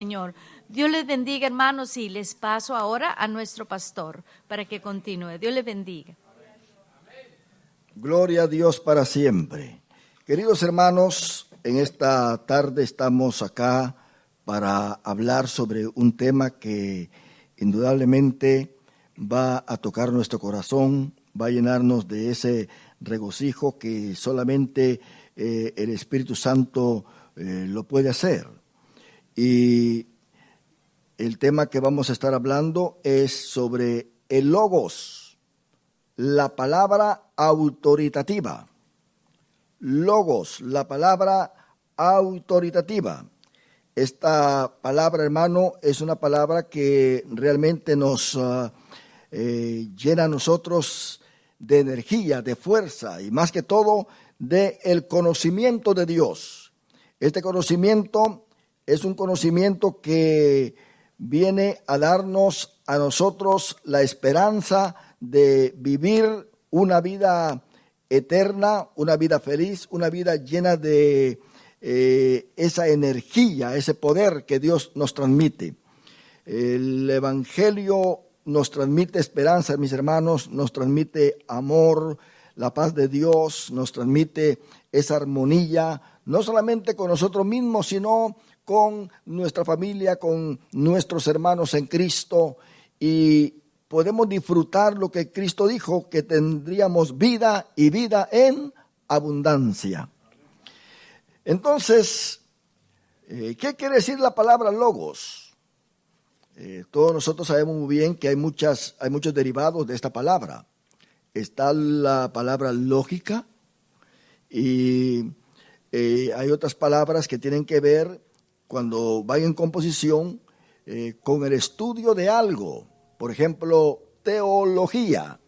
Señor. Dios les bendiga, hermanos, y les paso ahora a nuestro pastor para que continúe. Dios les bendiga. Gloria a Dios para siempre. Queridos hermanos, en esta tarde estamos acá para hablar sobre un tema que indudablemente va a tocar nuestro corazón, va a llenarnos de ese regocijo que solamente el Espíritu Santo lo puede hacer. Y el tema que vamos a estar hablando es sobre el logos, la palabra autoritativa. Logos, la palabra autoritativa. Esta palabra, hermano, es una palabra que realmente nos llena a nosotros de energía, de fuerza y más que todo de el conocimiento de Dios. Este conocimiento es un conocimiento que viene a darnos a nosotros la esperanza de vivir una vida eterna, una vida feliz, una vida llena de esa energía, ese poder que Dios nos transmite. El Evangelio nos transmite esperanza, mis hermanos, nos transmite amor, la paz de Dios, nos transmite esa armonía, no solamente con nosotros mismos, sino con nuestra familia, con nuestros hermanos en Cristo, y podemos disfrutar lo que Cristo dijo, que tendríamos vida y vida en abundancia. Entonces, ¿qué quiere decir la palabra logos? Todos nosotros sabemos muy bien que hay muchos derivados de esta palabra. Está la palabra lógica y hay otras palabras que tienen que ver cuando van en composición con el estudio de algo. Por ejemplo, teología,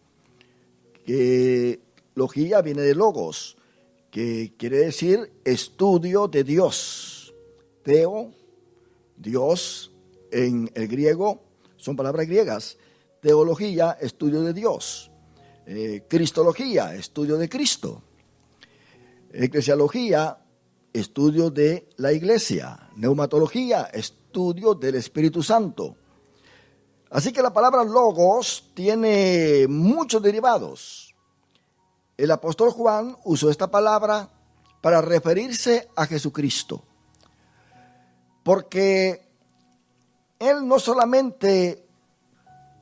que logía viene de logos, que quiere decir estudio de Dios. Teo, Dios, en el griego, son palabras griegas. Teología, estudio de Dios. Cristología, estudio de Cristo. Eclesiología, estudio de la iglesia. Neumatología, estudio del Espíritu Santo. Así que la palabra logos tiene muchos derivados. El apóstol Juan usó esta palabra para referirse a Jesucristo, porque él no solamente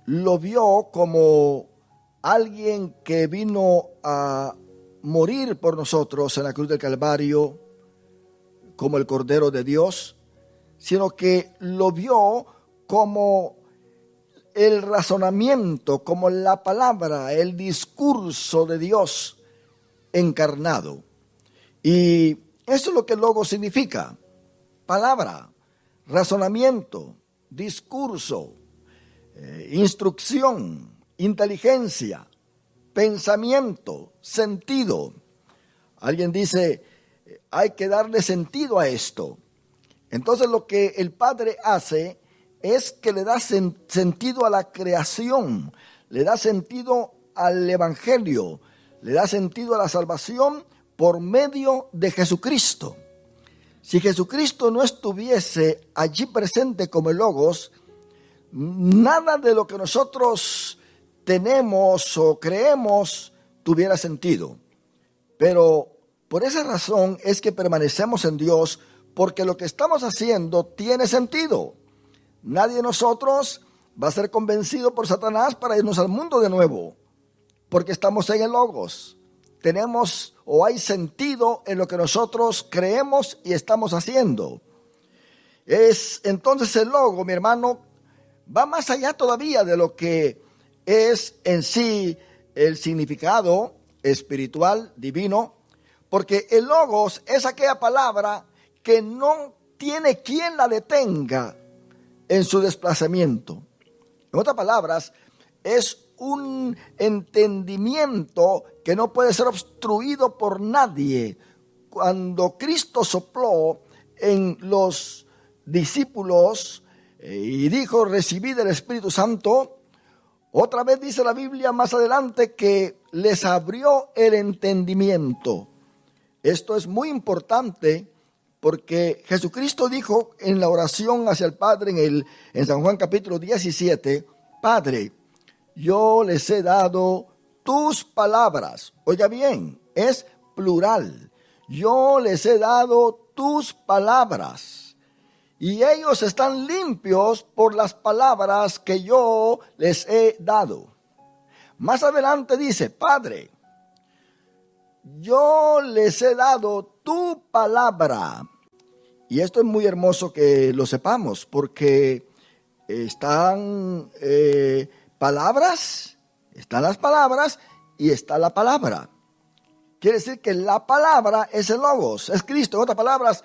lo vio como alguien que vino a morir por nosotros en la cruz del Calvario, como el Cordero de Dios, sino que lo vio como el razonamiento, como la palabra, el discurso de Dios encarnado. Y eso es lo que el logos significa: palabra, razonamiento, discurso, instrucción, inteligencia, pensamiento, sentido. Alguien dice, hay que darle sentido a esto. Entonces lo que el Padre hace es que le da sentido a la creación, le da sentido al Evangelio, le da sentido a la salvación por medio de Jesucristo. Si Jesucristo no estuviese allí presente como el logos, nada de lo que nosotros tenemos o creemos tuviera sentido. Pero por esa razón es que permanecemos en Dios, porque lo que estamos haciendo tiene sentido. Nadie de nosotros va a ser convencido por Satanás para irnos al mundo de nuevo, porque estamos en el logos. Tenemos o hay sentido en lo que nosotros creemos y estamos haciendo. Entonces el logo, mi hermano, va más allá todavía de lo que es en sí el significado espiritual, divino, porque el logos es aquella palabra que no tiene quien la detenga en su desplazamiento. En otras palabras, es un entendimiento que no puede ser obstruido por nadie. Cuando Cristo sopló en los discípulos y dijo, recibid el Espíritu Santo, otra vez dice la Biblia más adelante que les abrió el entendimiento. Esto es muy importante porque Jesucristo dijo en la oración hacia el Padre en San Juan capítulo 17, Padre, yo les he dado tus palabras. Oiga bien, es plural. Yo les he dado tus palabras. Y ellos están limpios por las palabras que yo les he dado. Más adelante dice, Padre, yo les he dado tu palabra. Y esto es muy hermoso que lo sepamos, porque están palabras, están las palabras y está la palabra. Quiere decir que la palabra es el Logos, es Cristo. En otras palabras,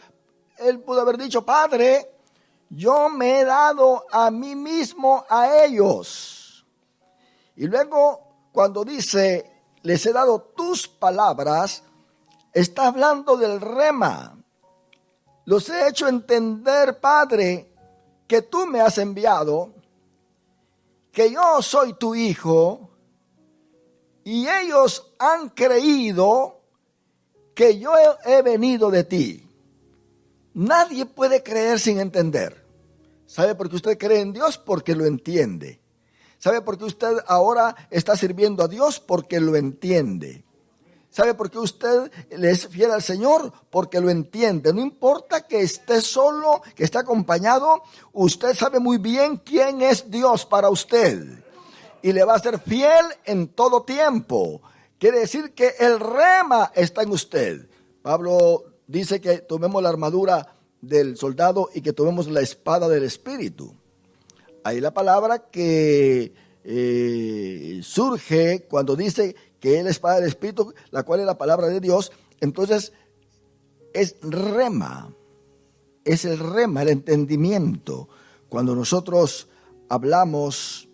él pudo haber dicho, Padre, yo me he dado a mí mismo a ellos. Y luego, cuando dice, les he dado tus palabras, está hablando del rema. Los he hecho entender, Padre, que tú me has enviado, que yo soy tu hijo, y ellos han creído que yo he venido de ti. Nadie puede creer sin entender. ¿Sabe por qué usted cree en Dios? Porque lo entiende. ¿Sabe por qué usted ahora está sirviendo a Dios? Porque lo entiende. ¿Sabe por qué usted le es fiel al Señor? Porque lo entiende. No importa que esté solo, que esté acompañado, usted sabe muy bien quién es Dios para usted. Y le va a ser fiel en todo tiempo. Quiere decir que el rema está en usted. Pablo dice que tomemos la armadura del soldado y que tomemos la espada del Espíritu. Ahí la palabra que surge cuando dice que es la espada del Espíritu, la cual es la palabra de Dios, entonces es rema, es el rema, el entendimiento. Cuando nosotros hablamos,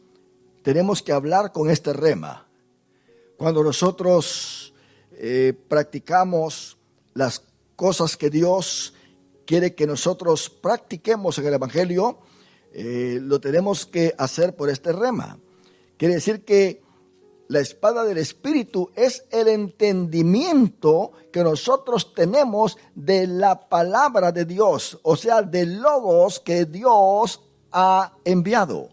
tenemos que hablar con este rema. Cuando nosotros practicamos las cosas que Dios quiere que nosotros practiquemos en el Evangelio, lo tenemos que hacer por este rema. Quiere decir que la espada del Espíritu es el entendimiento que nosotros tenemos de la palabra de Dios, o sea, del Logos que Dios ha enviado.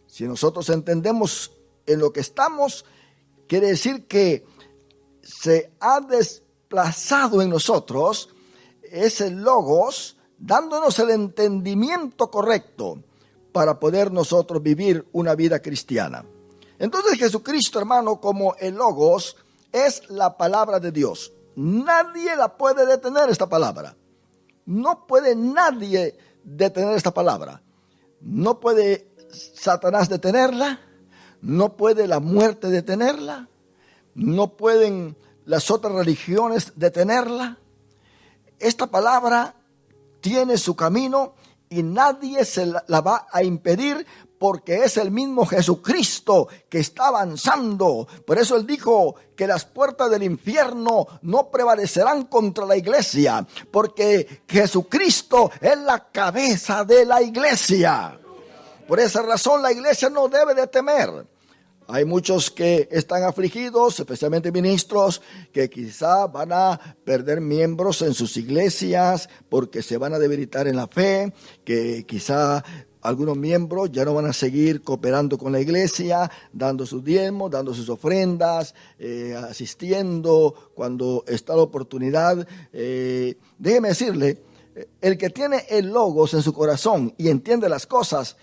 Si nosotros entendemos en lo que estamos, quiere decir que se ha desplazado en nosotros ese Logos, dándonos el entendimiento correcto para poder nosotros vivir una vida cristiana. Entonces Jesucristo, hermano, como el Logos, es la palabra de Dios. Nadie la puede detener, esta palabra. No puede nadie detener esta palabra. No puede Satanás detenerla. No puede la muerte detenerla. No pueden las otras religiones detenerla. Esta palabra tiene su camino y nadie se la va a impedir, porque es el mismo Jesucristo que está avanzando. Por eso él dijo que las puertas del infierno no prevalecerán contra la iglesia, porque Jesucristo es la cabeza de la iglesia. Por esa razón la iglesia no debe de temer. Hay muchos que están afligidos, especialmente ministros, que quizá van a perder miembros en sus iglesias porque se van a debilitar en la fe, que quizá algunos miembros ya no van a seguir cooperando con la iglesia, dando sus diezmos, dando sus ofrendas, asistiendo cuando está la oportunidad. Déjeme decirle, el que tiene el Logos en su corazón y entiende las cosas,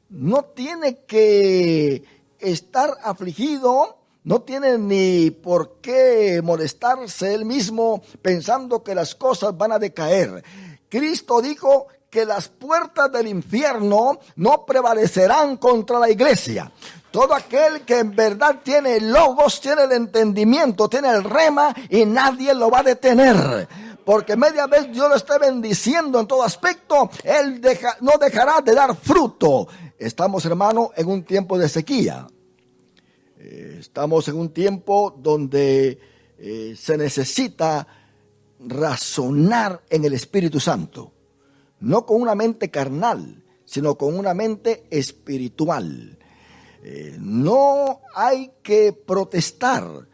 no tiene que estar afligido, no tiene ni por qué molestarse él mismo pensando que las cosas van a decaer. Cristo dijo que las puertas del infierno no prevalecerán contra la iglesia. Todo aquel que en verdad tiene el Logos, tiene el entendimiento, tiene el rema, y nadie lo va a detener. Porque media vez Dios lo esté bendiciendo en todo aspecto, Él no dejará de dar fruto. Estamos, hermano, en un tiempo de sequía. Estamos en un tiempo donde se necesita razonar en el Espíritu Santo. No con una mente carnal, sino con una mente espiritual. No hay que protestar,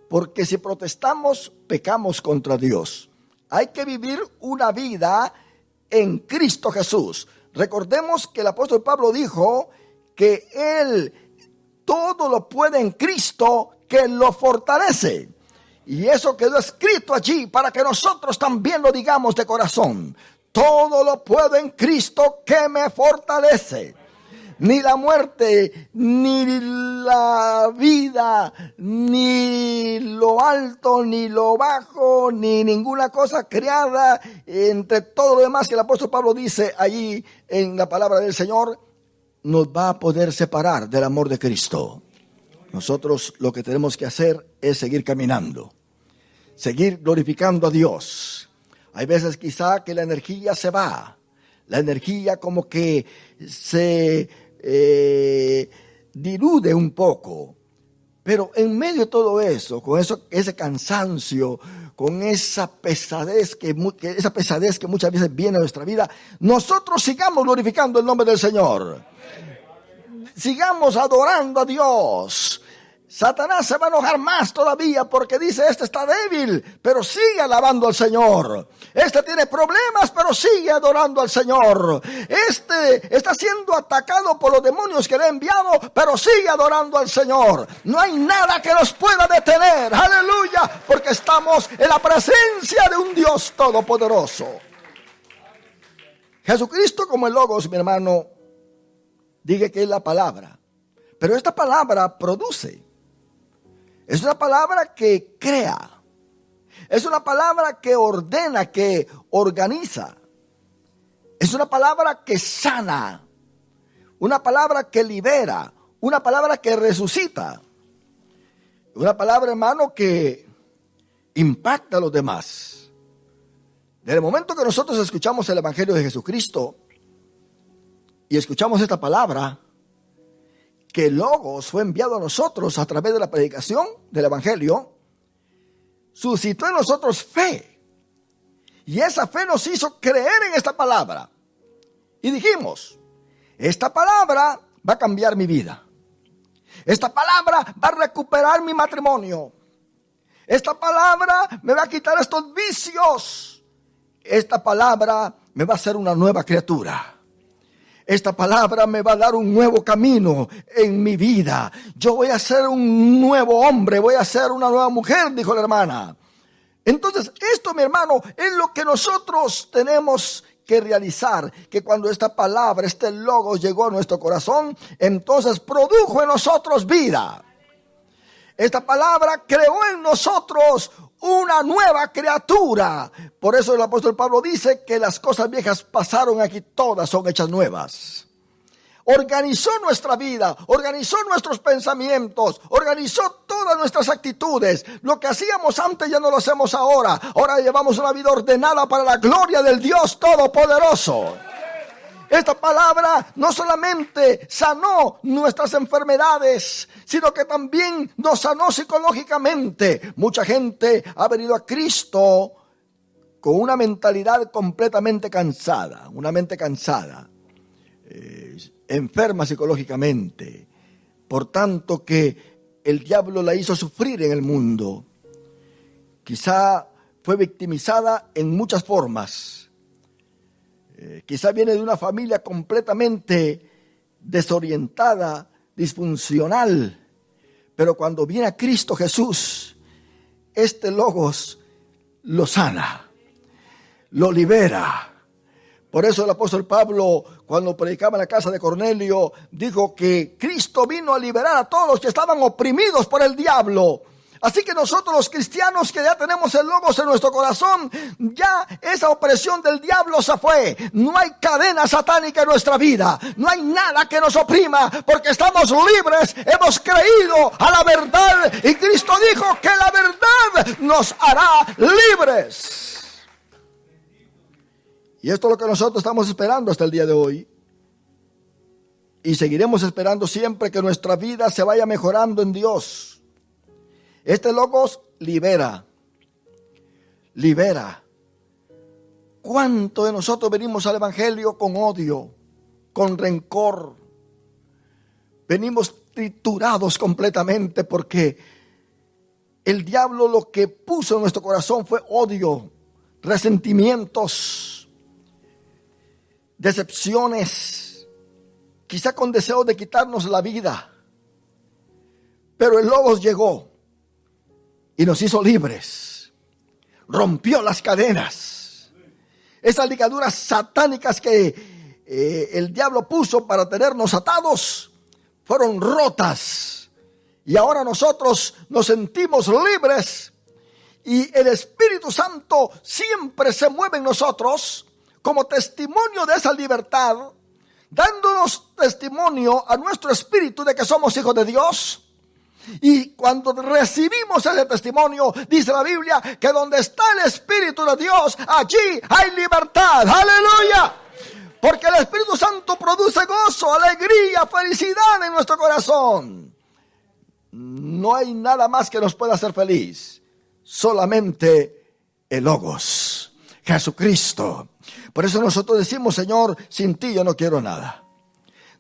porque si protestamos, pecamos contra Dios. Hay que vivir una vida en Cristo Jesús. Recordemos que el apóstol Pablo dijo que él todo lo puede en Cristo que lo fortalece. Y eso quedó escrito allí para que nosotros también lo digamos de corazón. Todo lo puedo en Cristo que me fortalece. Ni la muerte, ni la vida, ni lo alto, ni lo bajo, ni ninguna cosa creada, entre todo lo demás que el apóstol Pablo dice allí en la palabra del Señor, nos va a poder separar del amor de Cristo. Nosotros lo que tenemos que hacer es seguir caminando, seguir glorificando a Dios. Hay veces quizá que la energía se va, la energía como que se diluye un poco, pero en medio de todo eso, con ese cansancio, con esa pesadez que muchas veces viene a nuestra vida, nosotros sigamos glorificando el nombre del Señor, sigamos adorando a Dios. Satanás se va a enojar más todavía porque dice, este está débil, pero sigue alabando al Señor. Este tiene problemas, pero sigue adorando al Señor. Este está siendo atacado por los demonios que le ha enviado, pero sigue adorando al Señor. No hay nada que nos pueda detener, aleluya, porque estamos en la presencia de un Dios todopoderoso. Jesucristo como el Logos, mi hermano, dice que es la palabra, pero esta palabra produce. Es una palabra que crea. Es una palabra que ordena, que organiza. Es una palabra que sana. Una palabra que libera. Una palabra que resucita. Una palabra, hermano, que impacta a los demás. Desde el momento que nosotros escuchamos el Evangelio de Jesucristo y escuchamos esta palabra, que el Logos fue enviado a nosotros a través de la predicación del Evangelio, suscitó en nosotros fe. Y esa fe nos hizo creer en esta palabra. Y dijimos, esta palabra va a cambiar mi vida. Esta palabra va a recuperar mi matrimonio. Esta palabra me va a quitar estos vicios. Esta palabra me va a hacer una nueva criatura. Esta palabra me va a dar un nuevo camino en mi vida. Yo voy a ser un nuevo hombre, voy a ser una nueva mujer, dijo la hermana. Entonces, esto, mi hermano, es lo que nosotros tenemos que realizar. Que cuando esta palabra, este Logos llegó a nuestro corazón, entonces produjo en nosotros vida. Esta palabra creó en nosotros una nueva criatura. Por eso el apóstol Pablo dice que las cosas viejas pasaron, aquí todas son hechas nuevas. Organizó nuestra vida, organizó nuestros pensamientos, organizó todas nuestras actitudes. Lo que hacíamos antes ya no lo hacemos ahora. Ahora llevamos una vida ordenada para la gloria del Dios Todopoderoso. Esta palabra no solamente sanó nuestras enfermedades, sino que también nos sanó psicológicamente. Mucha gente ha venido a Cristo con una mentalidad completamente cansada, una mente cansada, enferma psicológicamente. Por tanto que el diablo la hizo sufrir en el mundo. Quizá fue victimizada en muchas formas. Quizá viene de una familia completamente desorientada, disfuncional, pero cuando viene a Cristo Jesús, este Logos lo sana, lo libera. Por eso el apóstol Pablo, cuando predicaba en la casa de Cornelio, dijo que Cristo vino a liberar a todos los que estaban oprimidos por el diablo. Así que nosotros los cristianos que ya tenemos el Logos en nuestro corazón, ya esa opresión del diablo se fue. No hay cadena satánica en nuestra vida. No hay nada que nos oprima porque estamos libres. Hemos creído a la verdad y Cristo dijo que la verdad nos hará libres. Y esto es lo que nosotros estamos esperando hasta el día de hoy. Y seguiremos esperando siempre que nuestra vida se vaya mejorando en Dios. Este Logos libera. ¿Cuánto de nosotros venimos al Evangelio con odio, con rencor? Venimos triturados completamente porque el diablo lo que puso en nuestro corazón fue odio, resentimientos, decepciones, quizá con deseo de quitarnos la vida. Pero el Logos llegó y nos hizo libres, rompió las cadenas, esas ligaduras satánicas que el diablo puso para tenernos atados, fueron rotas. Y ahora nosotros nos sentimos libres. Y el Espíritu Santo siempre se mueve en nosotros como testimonio de esa libertad, dándonos testimonio a nuestro espíritu de que somos hijos de Dios. Y cuando recibimos ese testimonio, dice la Biblia que donde está el Espíritu de Dios, allí hay libertad. ¡Aleluya! Porque el Espíritu Santo produce gozo, alegría, felicidad en nuestro corazón. No hay nada más que nos pueda hacer feliz, solamente el Logos, Jesucristo. Por eso nosotros decimos: Señor, sin ti yo no quiero nada.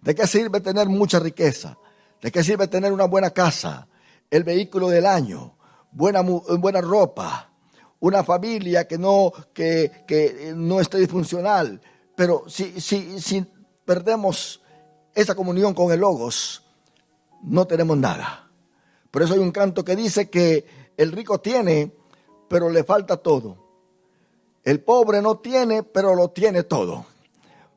¿De qué sirve tener mucha riqueza? ¿De qué sirve tener una buena casa, el vehículo del año, buena ropa, una familia que no esté disfuncional? Pero si perdemos esa comunión con el Logos, no tenemos nada. Por eso hay un canto que dice que el rico tiene, pero le falta todo. El pobre no tiene, pero lo tiene todo.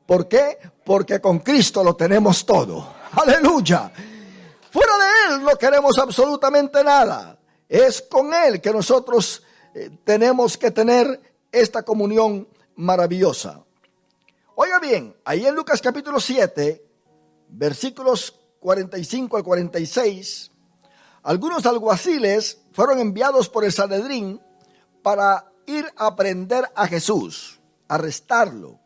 ¿Por qué? Porque con Cristo lo tenemos todo. ¡Aleluya! Fuera de Él no queremos absolutamente nada. Es con Él que nosotros tenemos que tener esta comunión maravillosa. Oiga bien, ahí en Lucas capítulo 7, versículos 45 al 46, algunos alguaciles fueron enviados por el Sanedrín para ir a prender a Jesús, arrestarlo.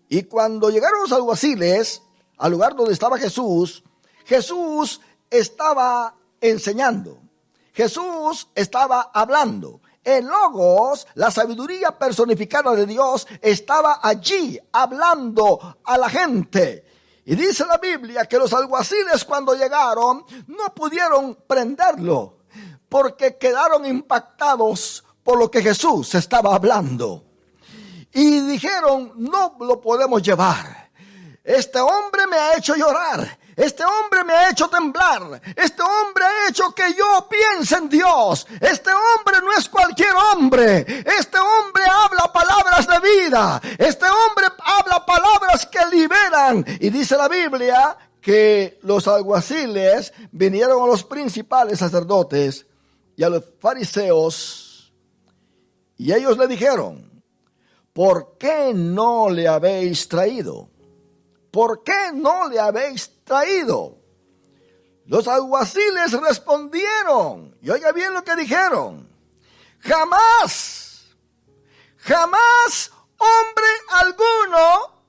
Y cuando llegaron los alguaciles al lugar donde estaba Jesús, Jesús estaba enseñando. Jesús estaba hablando. El Logos, la sabiduría personificada de Dios, estaba allí hablando a la gente. Y dice la Biblia que los alguaciles cuando llegaron no pudieron prenderlo porque quedaron impactados por lo que Jesús estaba hablando. Y dijeron: no lo podemos llevar. Este hombre me ha hecho llorar. Este hombre me ha hecho temblar. Este hombre ha hecho que yo piense en Dios. Este hombre no es cualquier hombre. Este hombre habla palabras de vida. Este hombre habla palabras que liberan. Y dice la Biblia que los alguaciles vinieron a los principales sacerdotes y a los fariseos. Y ellos le dijeron: ¿por qué no le habéis traído? ¿Por qué no le habéis traído? Los alguaciles respondieron, y oiga bien lo que dijeron: jamás hombre alguno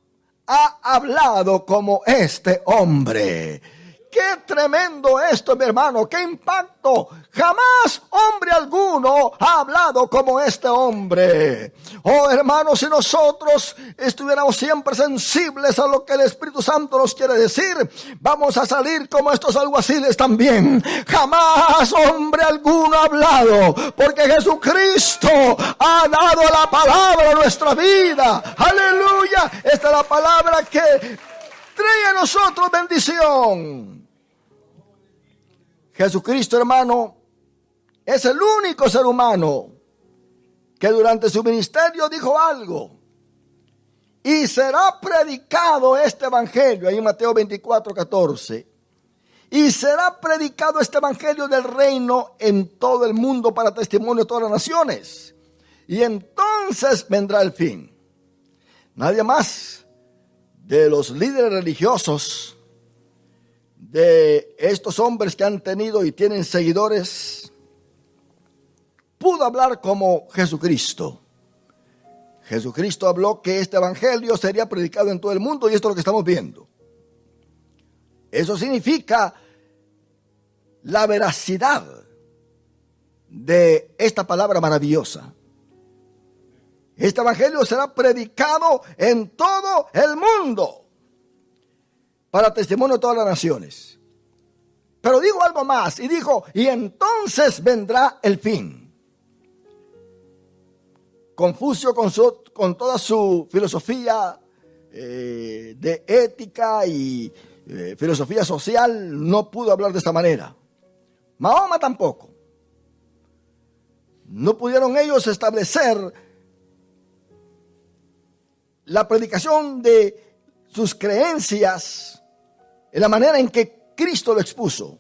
ha hablado como este hombre. ¡Qué tremendo esto, mi hermano! ¡Qué impacto! Jamás hombre alguno ha hablado como este hombre. Oh, hermanos, si nosotros estuviéramos siempre sensibles a lo que el Espíritu Santo nos quiere decir, vamos a salir como estos alguaciles también. Jamás hombre alguno ha hablado, porque Jesucristo ha dado la palabra a nuestra vida. ¡Aleluya! Esta es la palabra que trae a nosotros bendición. Jesucristo, hermano, es el único ser humano que durante su ministerio dijo algo. Y será predicado este evangelio, ahí en Mateo 24:14. Y será predicado este evangelio del reino en todo el mundo para testimonio de todas las naciones. Y entonces vendrá el fin. Nadie más de los líderes religiosos, de estos hombres que han tenido y tienen seguidores, pudo hablar como Jesucristo. Jesucristo habló que este evangelio sería predicado en todo el mundo, y esto es lo que estamos viendo. Eso significa la veracidad de esta palabra maravillosa. Este evangelio será predicado en todo el mundo para testimonio de todas las naciones. Pero digo algo más, y dijo: y entonces vendrá el fin. Confucio con toda su filosofía de ética y filosofía social no pudo hablar de esta manera. Mahoma tampoco. No pudieron ellos establecer la predicación de sus creencias en la manera en que Cristo lo expuso.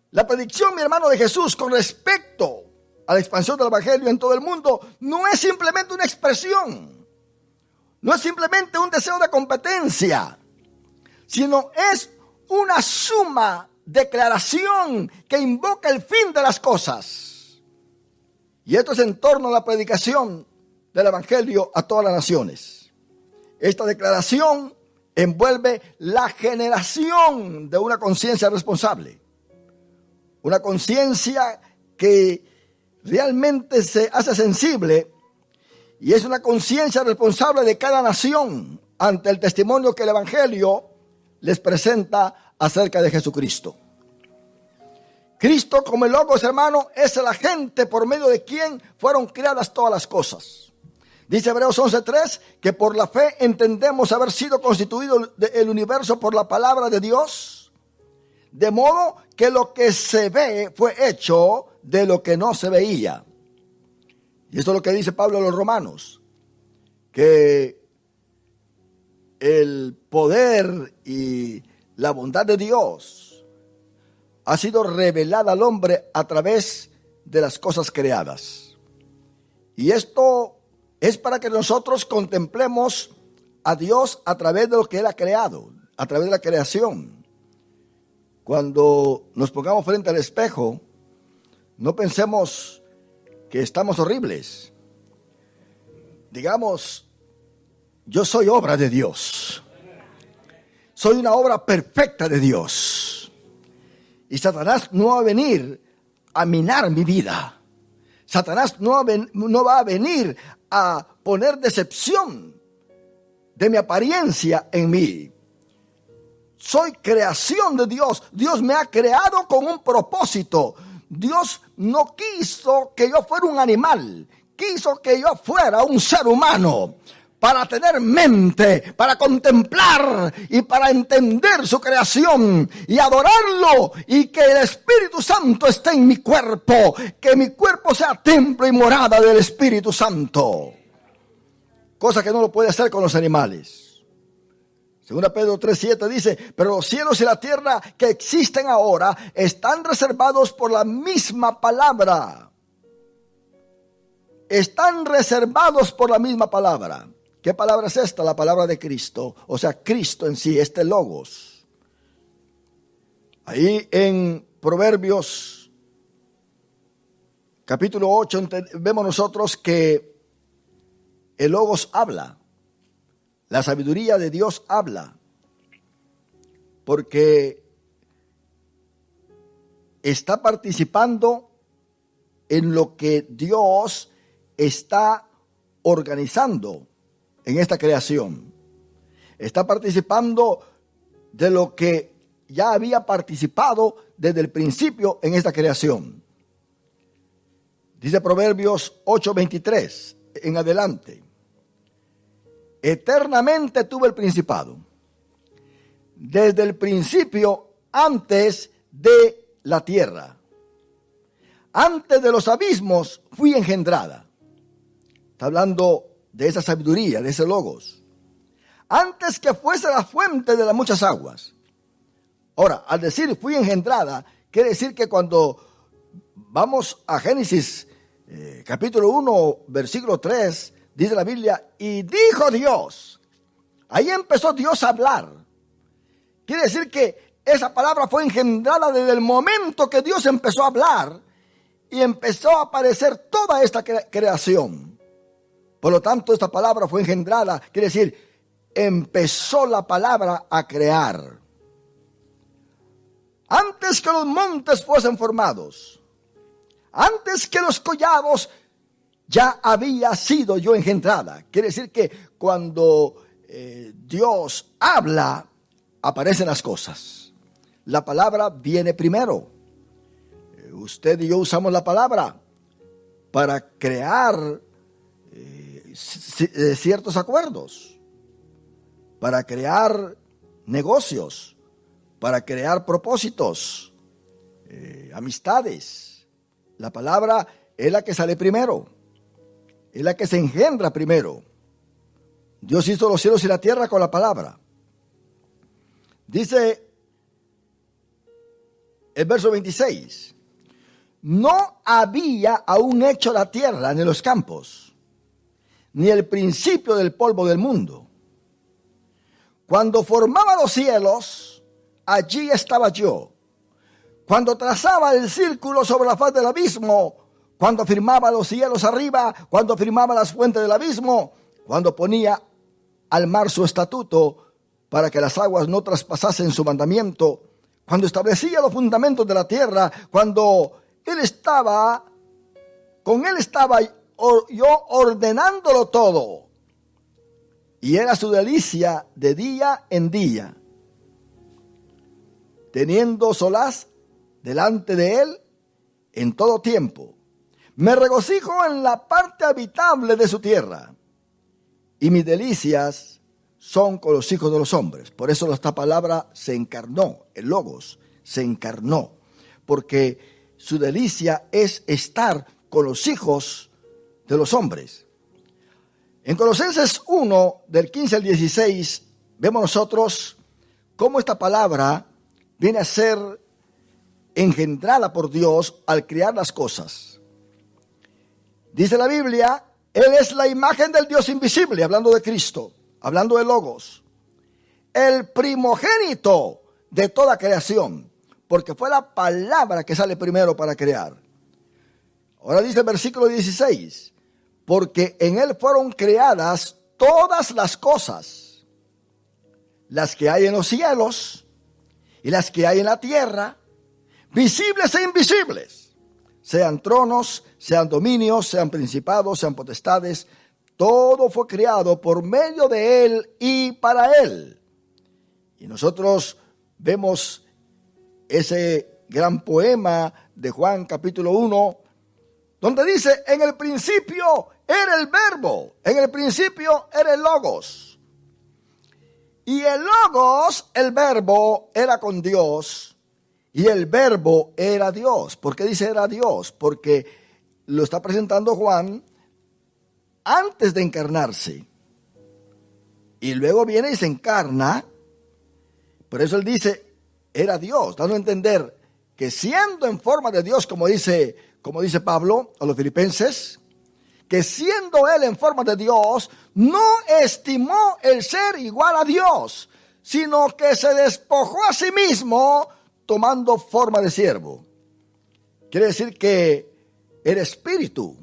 La predicción, mi hermano, de Jesús con respecto a la expansión del Evangelio en todo el mundo no es simplemente una expresión, no es simplemente un deseo de competencia, sino es una suma declaración que invoca el fin de las cosas. Y esto es en torno a la predicación del Evangelio a todas las naciones. Esta declaración envuelve la generación de una conciencia responsable, una conciencia que realmente se hace sensible, y es una conciencia responsable de cada nación ante el testimonio que el Evangelio les presenta acerca de Jesucristo. Cristo, como el Logos, hermano, es el agente por medio de quien fueron creadas todas las cosas. Dice Hebreos 11:3 que por la fe entendemos haber sido constituido el universo por la palabra de Dios, de modo que lo que se ve fue hecho de lo que no se veía. Y esto es lo que dice Pablo a los romanos, que el poder y la bondad de Dios ha sido revelada al hombre a través de las cosas creadas. Y esto es para que nosotros contemplemos a Dios a través de lo que Él ha creado, a través de la creación. Cuando nos pongamos frente al espejo, no pensemos que estamos horribles. Digamos, yo soy obra de Dios. Soy una obra perfecta de Dios. Y Satanás no va a venir a minar mi vida. Satanás no va a venir a poner decepción de mi apariencia en mí. Soy creación de Dios. Dios me ha creado con un propósito. Dios no quiso que yo fuera un animal. Quiso que yo fuera un ser humano, para tener mente, para contemplar y para entender su creación y adorarlo, y que el Espíritu Santo esté en mi cuerpo, que mi cuerpo sea templo y morada del Espíritu Santo, cosa que no lo puede hacer con los animales. Segunda Pedro 3:7 dice, pero los cielos y la tierra que existen ahora están reservados por la misma palabra. Están reservados por la misma palabra. ¿Qué palabra es esta? La palabra de Cristo, o sea, Cristo en sí, este Logos. Ahí en Proverbios capítulo 8 vemos nosotros que el Logos habla, la sabiduría de Dios habla, porque está participando en lo que Dios está organizando en esta creación. Está participando de lo que ya había participado desde el principio en esta creación. Dice Proverbios 8:23 en adelante. Eternamente tuve el principado, desde el principio, antes de la tierra. Antes de los abismos fui engendrada. Está hablando de esa sabiduría, de ese Logos. Antes que fuese la fuente de las muchas aguas. Ahora, al decir fui engendrada, quiere decir que cuando vamos a Génesis capítulo 1, versículo 3, dice la Biblia, y dijo Dios. Ahí empezó Dios a hablar. Quiere decir que esa palabra fue engendrada desde el momento que Dios empezó a hablar y empezó a aparecer toda esta creación. Por lo tanto, esta palabra fue engendrada, quiere decir, empezó la palabra a crear. Antes que los montes fuesen formados, antes que los collados, ya había sido yo engendrada. Quiere decir que cuando Dios habla, aparecen las cosas. La palabra viene primero. Usted y yo usamos la palabra para crear ciertos acuerdos, para crear negocios, para crear propósitos, amistades. La palabra es la que sale primero, es la que se engendra primero. Dios hizo los cielos y la tierra con la palabra. Dice el verso 26, no había aún hecho la tierra ni los campos, ni el principio del polvo del mundo. Cuando formaba los cielos, allí estaba yo. Cuando trazaba el círculo sobre la faz del abismo, cuando firmaba los cielos arriba, cuando firmaba las fuentes del abismo, cuando ponía al mar su estatuto para que las aguas no traspasasen su mandamiento, cuando establecía los fundamentos de la tierra, cuando con él estaba yo ordenándolo todo. Y era su delicia de día en día, teniendo solaz delante de él en todo tiempo. Me regocijo en la parte habitable de su tierra, y mis delicias son con los hijos de los hombres. Por eso esta palabra se encarnó, el Logos se encarnó, porque su delicia es estar con los hijos de los hombres. En Colosenses 1, del 15 al 16, vemos nosotros cómo esta palabra viene a ser engendrada por Dios al crear las cosas. Dice la Biblia, Él es la imagen del Dios invisible, hablando de Cristo, hablando de Logos, el primogénito de toda creación, porque fue la palabra que sale primero para crear. Ahora dice el versículo 16, porque en Él fueron creadas todas las cosas, las que hay en los cielos y las que hay en la tierra, visibles e invisibles, sean tronos, sean dominios, sean principados, sean potestades, todo fue creado por medio de Él y para Él. Y nosotros vemos ese gran poema de Juan capítulo 1, donde dice, en el principio era el verbo, en el principio era el Logos. Y el Logos, el verbo, era con Dios, y el verbo era Dios. ¿Por qué dice era Dios? Porque lo está presentando Juan antes de encarnarse. Y luego viene y se encarna. Por eso él dice, era Dios, dando a entender que siendo en forma de Dios, como dice Pablo a los filipenses, que siendo él en forma de Dios, no estimó el ser igual a Dios, sino que se despojó a sí mismo, tomando forma de siervo. Quiere decir que era espíritu,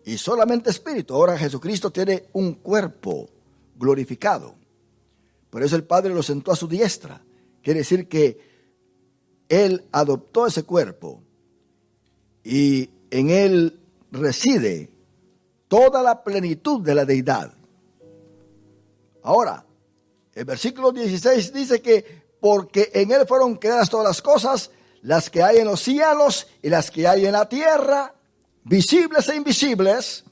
y solamente espíritu. Ahora Jesucristo tiene un cuerpo glorificado. Por eso el Padre lo sentó a su diestra. Quiere decir que Él adoptó ese cuerpo y en Él reside toda la plenitud de la deidad. Ahora, el versículo 16 dice que porque en Él fueron creadas todas las cosas, las que hay en los cielos y las que hay en la tierra, visibles e invisibles,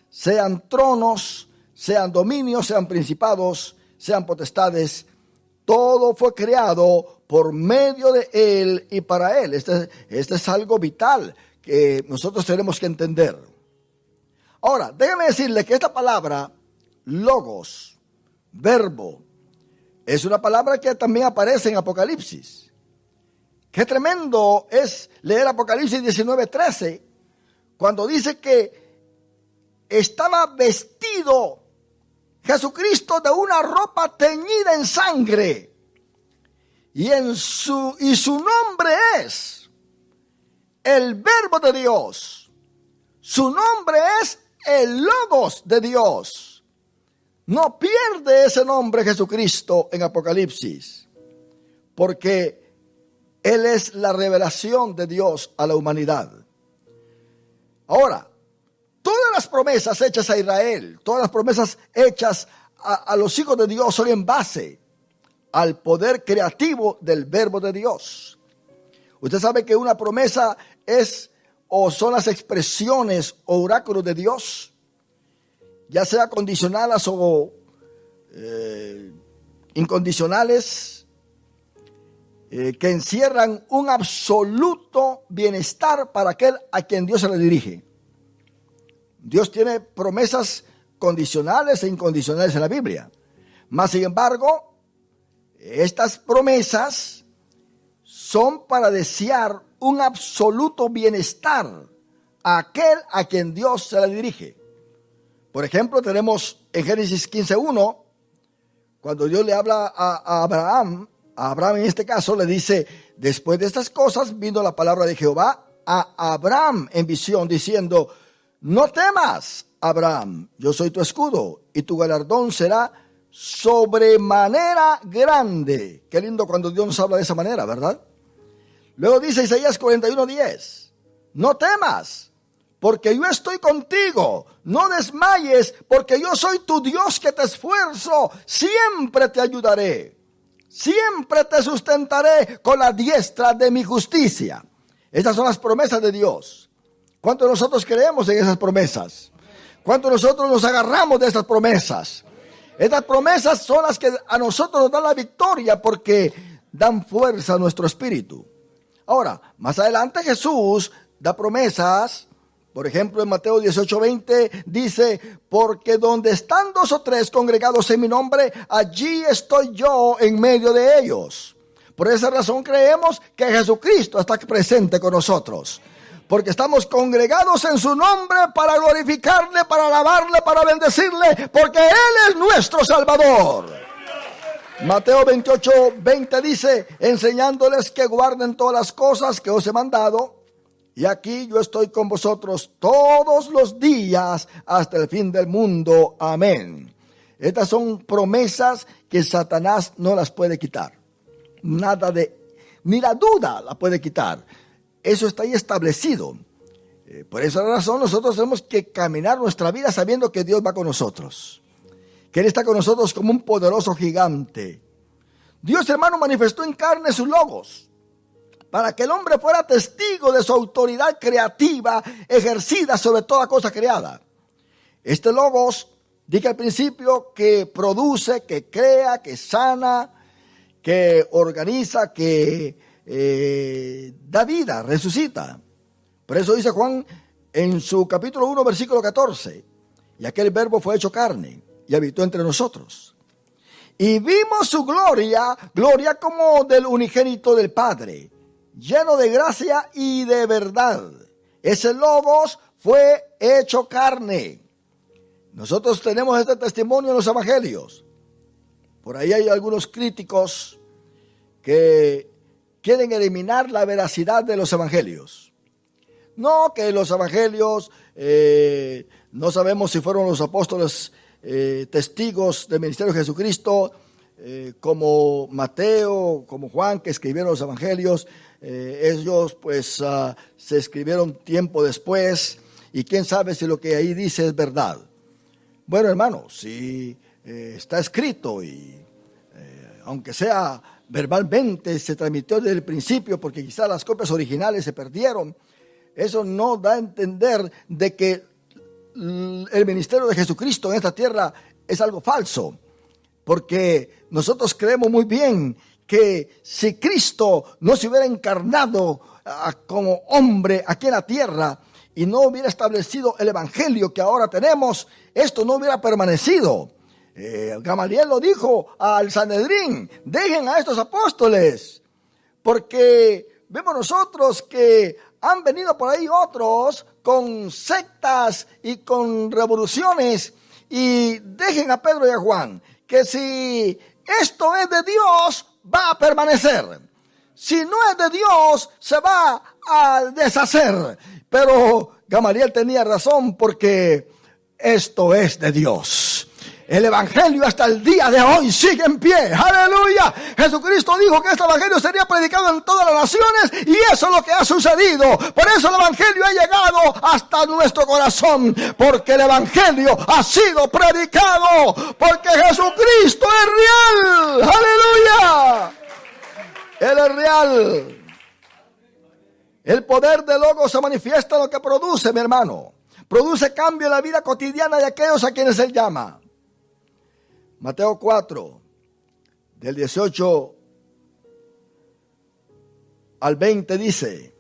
sean tronos, sean dominios, sean principados, sean potestades, todo fue creado por medio de Él y para Él. Este es algo vital que nosotros tenemos que entender. Ahora, déjeme decirle que esta palabra, logos, verbo, es una palabra que también aparece en Apocalipsis. Qué tremendo es leer Apocalipsis 19:13, cuando dice que estaba vestido Jesucristo de una ropa teñida en sangre, y su nombre es el Verbo de Dios. Su nombre es el Logos de Dios. No pierde ese nombre Jesucristo en Apocalipsis, porque Él es la revelación de Dios a la humanidad. Ahora, todas las promesas hechas a Israel, todas las promesas hechas a los hijos de Dios son en base al poder creativo del Verbo de Dios. Usted sabe que una promesa es o son las expresiones o oráculos de Dios. ya sea condicionadas o incondicionales, que encierran un absoluto bienestar para aquel a quien Dios se le dirige. Dios tiene promesas condicionales e incondicionales en la Biblia. Mas, sin embargo, estas promesas son para desear un absoluto bienestar a aquel a quien Dios se le dirige. Por ejemplo, tenemos en Génesis 15:1, cuando Dios le habla a Abraham en este caso le dice: después de estas cosas vino la palabra de Jehová a Abraham en visión, diciendo: no temas, Abraham, yo soy tu escudo, y tu galardón será sobremanera grande. Qué lindo cuando Dios nos habla de esa manera, ¿verdad? Luego dice Isaías 41:10, no temas, porque yo estoy contigo, no desmayes, porque yo soy tu Dios que te esfuerzo, siempre te ayudaré, siempre te sustentaré con la diestra de mi justicia. Estas son las promesas de Dios. ¿Cuántos de nosotros creemos en esas promesas? ¿Cuántos de nosotros nos agarramos de esas promesas? Estas promesas son las que a nosotros nos dan la victoria porque dan fuerza a nuestro espíritu. Ahora, más adelante Jesús da promesas. Por ejemplo, en Mateo 18:20 dice: porque donde están 2 o 3 congregados en mi nombre, allí estoy yo en medio de ellos. Por esa razón creemos que Jesucristo está presente con nosotros, porque estamos congregados en su nombre para glorificarle, para alabarle, para bendecirle, porque Él es nuestro Salvador. Mateo 28:20 dice: enseñándoles que guarden todas las cosas que os he mandado, y aquí yo estoy con vosotros todos los días hasta el fin del mundo. Amén. Estas son promesas que Satanás no las puede quitar. Ni la duda la puede quitar. Eso está ahí establecido. Por esa razón nosotros tenemos que caminar nuestra vida sabiendo que Dios va con nosotros, que Él está con nosotros como un poderoso gigante. Dios, hermano, manifestó en carne sus logos para que el hombre fuera testigo de su autoridad creativa ejercida sobre toda cosa creada. Este logos, dije al principio, que produce, que crea, que sana, que organiza, que da vida, resucita. Por eso dice Juan en su capítulo 1, versículo 14: y aquel verbo fue hecho carne y habitó entre nosotros. Y vimos su gloria, gloria como del unigénito del Padre, lleno de gracia y de verdad. Ese logos fue hecho carne. Nosotros tenemos este testimonio en los evangelios. Por ahí hay algunos críticos que quieren eliminar la veracidad de los evangelios. No, que los evangelios no sabemos si fueron los apóstoles testigos del ministerio de Jesucristo, como Mateo, como Juan, que escribieron los evangelios. Ellos pues se escribieron tiempo después, y quién sabe si lo que ahí dice es verdad. Bueno, hermano, si está escrito y aunque sea verbalmente se transmitió desde el principio, porque quizás las copias originales se perdieron, eso no da a entender de que el ministerio de Jesucristo en esta tierra es algo falso, porque nosotros creemos muy bien que si Cristo no se hubiera encarnado como hombre aquí en la tierra y no hubiera establecido el evangelio que ahora tenemos, esto no hubiera permanecido. Gamaliel lo dijo al Sanedrín: dejen a estos apóstoles, porque vemos nosotros que han venido por ahí otros con sectas y con revoluciones, y dejen a Pedro y a Juan, que si esto es de Dios va a permanecer, si no es de Dios se va a deshacer. Pero Gamaliel tenía razón, porque esto es de Dios. El evangelio hasta el día de hoy sigue en pie. ¡Aleluya! Jesucristo dijo que este evangelio sería predicado en todas las naciones, y eso es lo que ha sucedido. Por eso el evangelio ha llegado hasta nuestro corazón, porque el evangelio ha sido predicado, porque Jesucristo es real. ¡Aleluya! Él es real. El poder del Logos se manifiesta en lo que produce, mi hermano. produce cambio en la vida cotidiana de aquellos a quienes Él llama. Mateo 4, del 18 al 20 dice: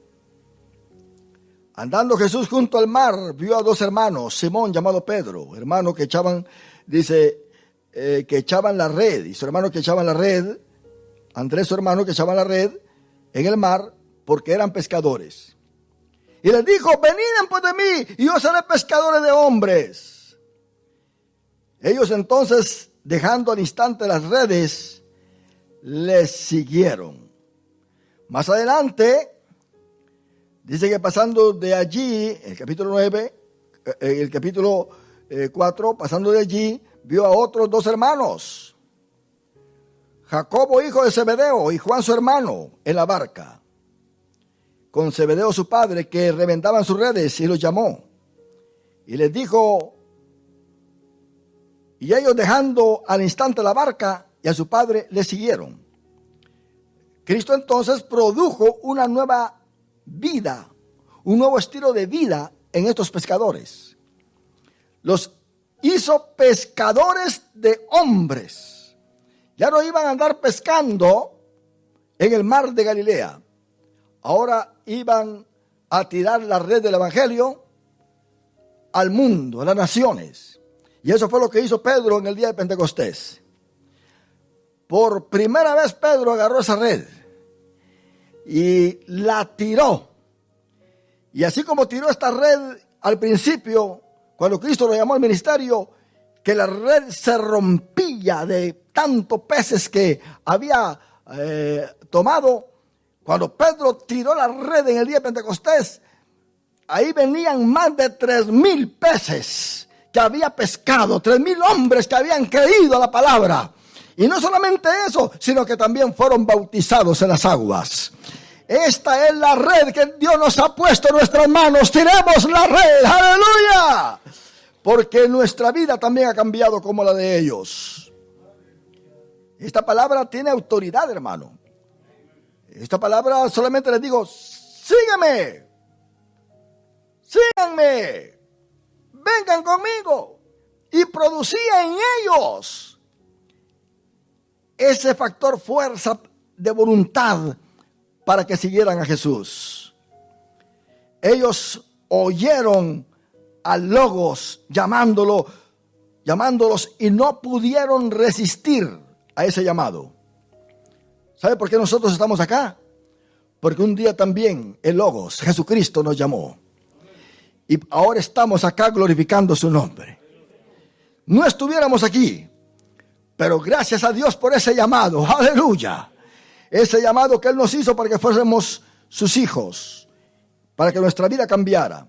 andando Jesús junto al mar, vio a dos hermanos, Simón llamado Pedro, hermano que echaban, que echaban la red, y su hermano que echaban la red, Andrés su hermano que echaban la red en el mar, porque eran pescadores. Y les dijo: venid en pos de mí, y yo seré pescadores de hombres. Ellos entonces, dejando al instante las redes, les siguieron. Más adelante, dice que pasando de allí, el capítulo 9, el capítulo 4, pasando de allí, vio a otros dos hermanos, Jacobo hijo de Zebedeo y Juan su hermano, en la barca, con Zebedeo su padre, que revendaban sus redes, y los llamó. Y les dijo, y ellos dejando al instante la barca y a su padre, le siguieron. Cristo entonces produjo una nueva vida, un nuevo estilo de vida en estos pescadores. Los hizo pescadores de hombres. Ya no iban a andar pescando en el mar de Galilea. Ahora iban a tirar la red del evangelio al mundo, a las naciones. Y eso fue lo que hizo Pedro en el día de Pentecostés. Por primera vez Pedro agarró esa red y la tiró. Y así como tiró esta red al principio, cuando Cristo lo llamó al ministerio, que la red se rompía de tantos peces que había tomado. Cuando Pedro tiró la red en el día de Pentecostés, ahí venían más de 3,000 peces que había pescado, 3,000 hombres que habían creído a la palabra. Y no solamente eso, sino que también fueron bautizados en las aguas. Esta es la red que Dios nos ha puesto en nuestras manos. Tiremos la red, aleluya. Porque nuestra vida también ha cambiado como la de ellos. Esta palabra tiene autoridad, hermano. Esta palabra solamente les digo, sígueme, síganme, vengan conmigo. Y producía en ellos ese factor fuerza de voluntad para que siguieran a Jesús. Ellos oyeron al Logos llamaándolos y no pudieron resistir a ese llamado. ¿Sabe por qué nosotros estamos acá? Porque un día también el Logos, Jesucristo, nos llamó. Y ahora estamos acá glorificando su nombre. No estuviéramos aquí, pero gracias a Dios por ese llamado. Aleluya. Ese llamado que Él nos hizo para que fuésemos sus hijos, para que nuestra vida cambiara.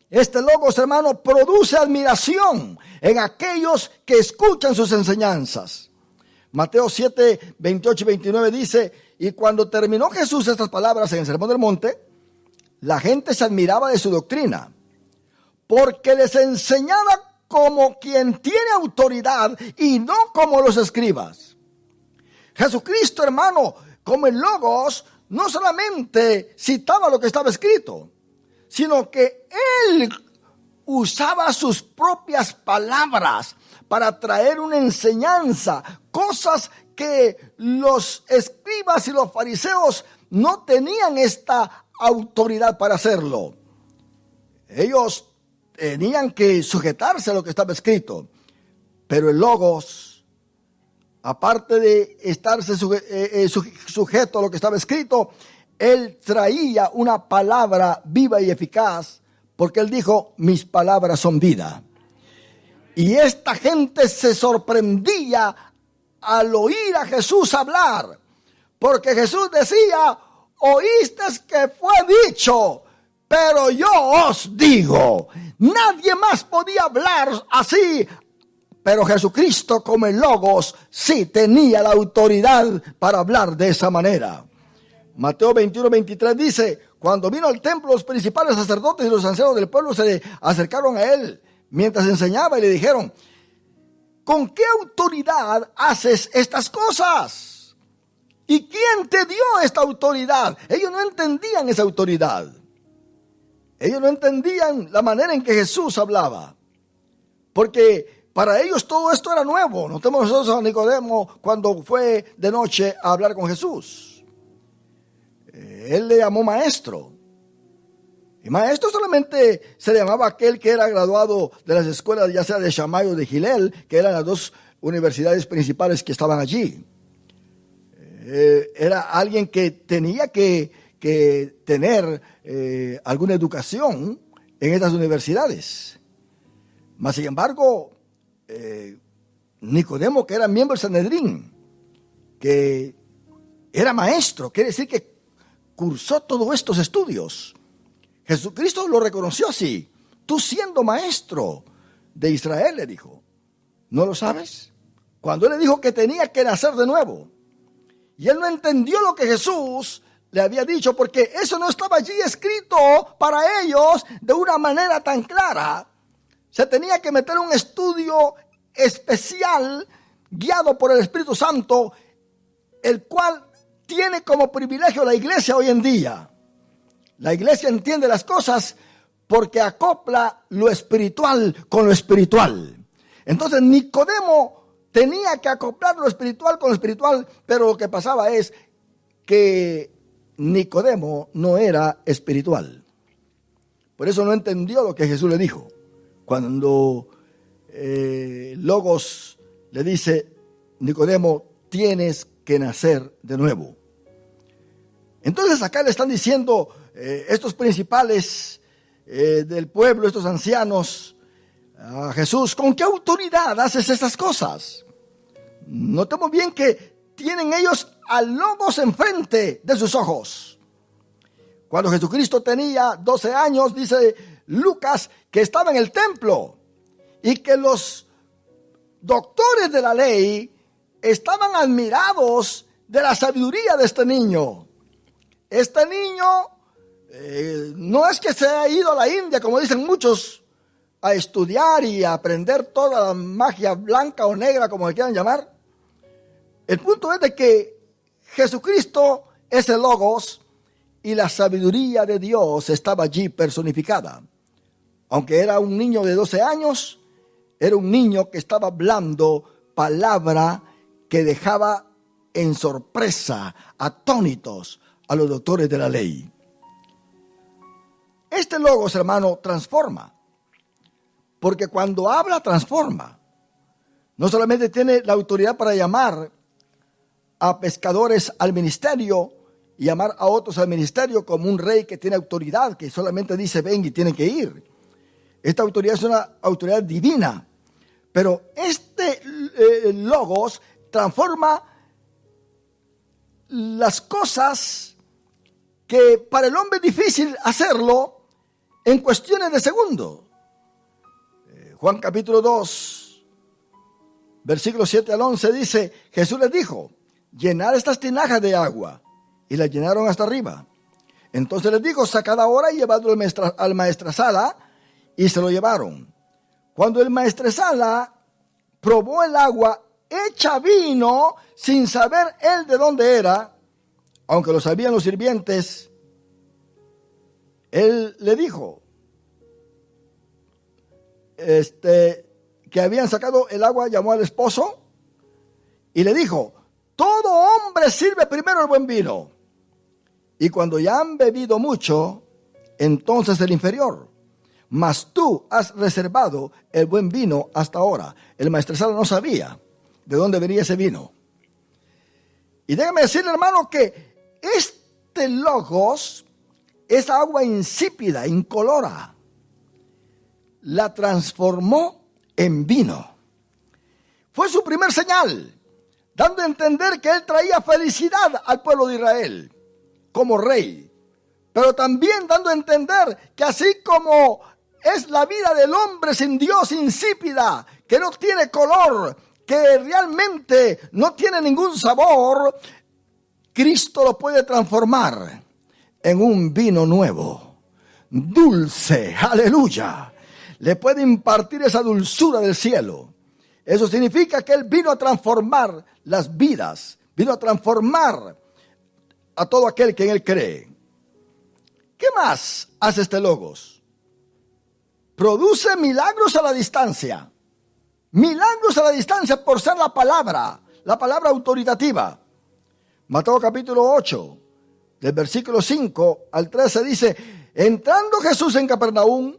Este Logos, hermano, produce admiración en aquellos que escuchan sus enseñanzas. Mateo 7, 28 y 29 dice, y cuando terminó Jesús estas palabras en el Sermón del Monte, la gente se admiraba de su doctrina, porque les enseñaba como quien tiene autoridad y no como los escribas. Jesucristo, hermano, como el Logos, no solamente citaba lo que estaba escrito, sino que Él usaba sus propias palabras para traer una enseñanza, cosas que los escribas y los fariseos no tenían esta autoridad para hacerlo. Ellos tenían que sujetarse a lo que estaba escrito, pero el Logos, aparte de estarse sujeto a lo que estaba escrito, Él traía una palabra viva y eficaz, porque Él dijo, mis palabras son vida. Y esta gente se sorprendía al oír a Jesús hablar, porque Jesús decía, oíste que fue dicho, pero yo os digo. Nadie más podía hablar así, pero Jesucristo como el Logos sí tenía la autoridad para hablar de esa manera. Mateo 21, 23 dice, cuando vino al templo, los principales sacerdotes y los ancianos del pueblo se acercaron a Él mientras enseñaba y le dijeron, ¿con qué autoridad haces estas cosas? ¿Y quién te dio esta autoridad? Ellos no entendían esa autoridad. Ellos no entendían la manera en que Jesús hablaba, porque para ellos todo esto era nuevo. Notemos nosotros a Nicodemo cuando fue de noche a hablar con Jesús. Él le llamó maestro. Y maestro solamente se le llamaba aquel que era graduado de las escuelas, ya sea de Shammai o de Hillel, que eran las dos universidades principales que estaban allí. Era alguien que tenía que tener alguna educación en estas universidades. Mas, sin embargo, Nicodemo, que era miembro del Sanedrín, que era maestro, quiere decir que cursó todos estos estudios. Jesucristo lo reconoció así. Tú siendo maestro de Israel, le dijo. ¿No lo sabes? Cuando él le dijo que tenía que nacer de nuevo. Y él no entendió lo que Jesús le había dicho, porque eso no estaba allí escrito para ellos de una manera tan clara. Se tenía que meter un estudio especial guiado por el Espíritu Santo, el cual tiene como privilegio la iglesia hoy en día. La iglesia entiende las cosas porque acopla lo espiritual con lo espiritual. Entonces Nicodemo tenía que acoplar lo espiritual con lo espiritual, pero lo que pasaba es que Nicodemo no era espiritual. Por eso no entendió lo que Jesús le dijo. Cuando Logos le dice, Nicodemo, tienes que nacer de nuevo. Entonces acá le están diciendo estos principales del pueblo, estos ancianos, a Jesús, ¿con qué autoridad haces estas cosas? Notemos bien que tienen ellos al Logos enfrente de sus ojos. Cuando Jesucristo tenía 12 años, dice Lucas, que estaba en el templo y que los doctores de la ley estaban admirados de la sabiduría de este niño. Este niño no es que se haya ido a la India, como dicen muchos, a estudiar y a aprender toda la magia blanca o negra, como le quieran llamar. El punto es de que Jesucristo es el Logos y la sabiduría de Dios estaba allí personificada. Aunque era un niño de 12 años, era un niño que estaba hablando palabra que dejaba en sorpresa, atónitos a los doctores de la ley. Este Logos, hermano, transforma. Porque cuando habla, transforma. No solamente tiene la autoridad para llamar a pescadores al ministerio y llamar a otros al ministerio como un rey que tiene autoridad, que solamente dice ven y tienen que ir. Esta autoridad es una autoridad divina. Pero este Logos transforma las cosas que para el hombre es difícil hacerlo en cuestiones de segundo. Juan capítulo 2, versículos 7 al 11 dice, Jesús les dijo, llenad estas tinajas de agua. Y las llenaron hasta arriba. Entonces les dijo, sacad ahora y llevadlo al maestresala. Y se lo llevaron. Cuando el maestresala probó el agua hecha vino, sin saber él de dónde era, aunque lo sabían los sirvientes, él le dijo que habían sacado el agua, llamó al esposo y le dijo, todo hombre sirve primero el buen vino, y cuando ya han bebido mucho, entonces el inferior. Mas tú has reservado el buen vino hasta ahora. El maestresala no sabía de dónde venía ese vino. Y déjame decirle, hermano, que este Logos, esa agua insípida, incolora, la transformó en vino. Fue su primer señal, dando a entender que él traía felicidad al pueblo de Israel como rey. Pero también dando a entender que así como es la vida del hombre sin Dios, insípida, que no tiene color, que realmente no tiene ningún sabor, Cristo lo puede transformar en un vino nuevo, dulce, aleluya. Le puede impartir esa dulzura del cielo. Eso significa que Él vino a transformar las vidas, vino a transformar a todo aquel que en Él cree. ¿Qué más hace este Logos? produce milagros a la distancia. Milagros a la distancia por ser la palabra autoritativa. Mateo capítulo 8, del versículo 5 al 13 dice: entrando Jesús en Capernaum,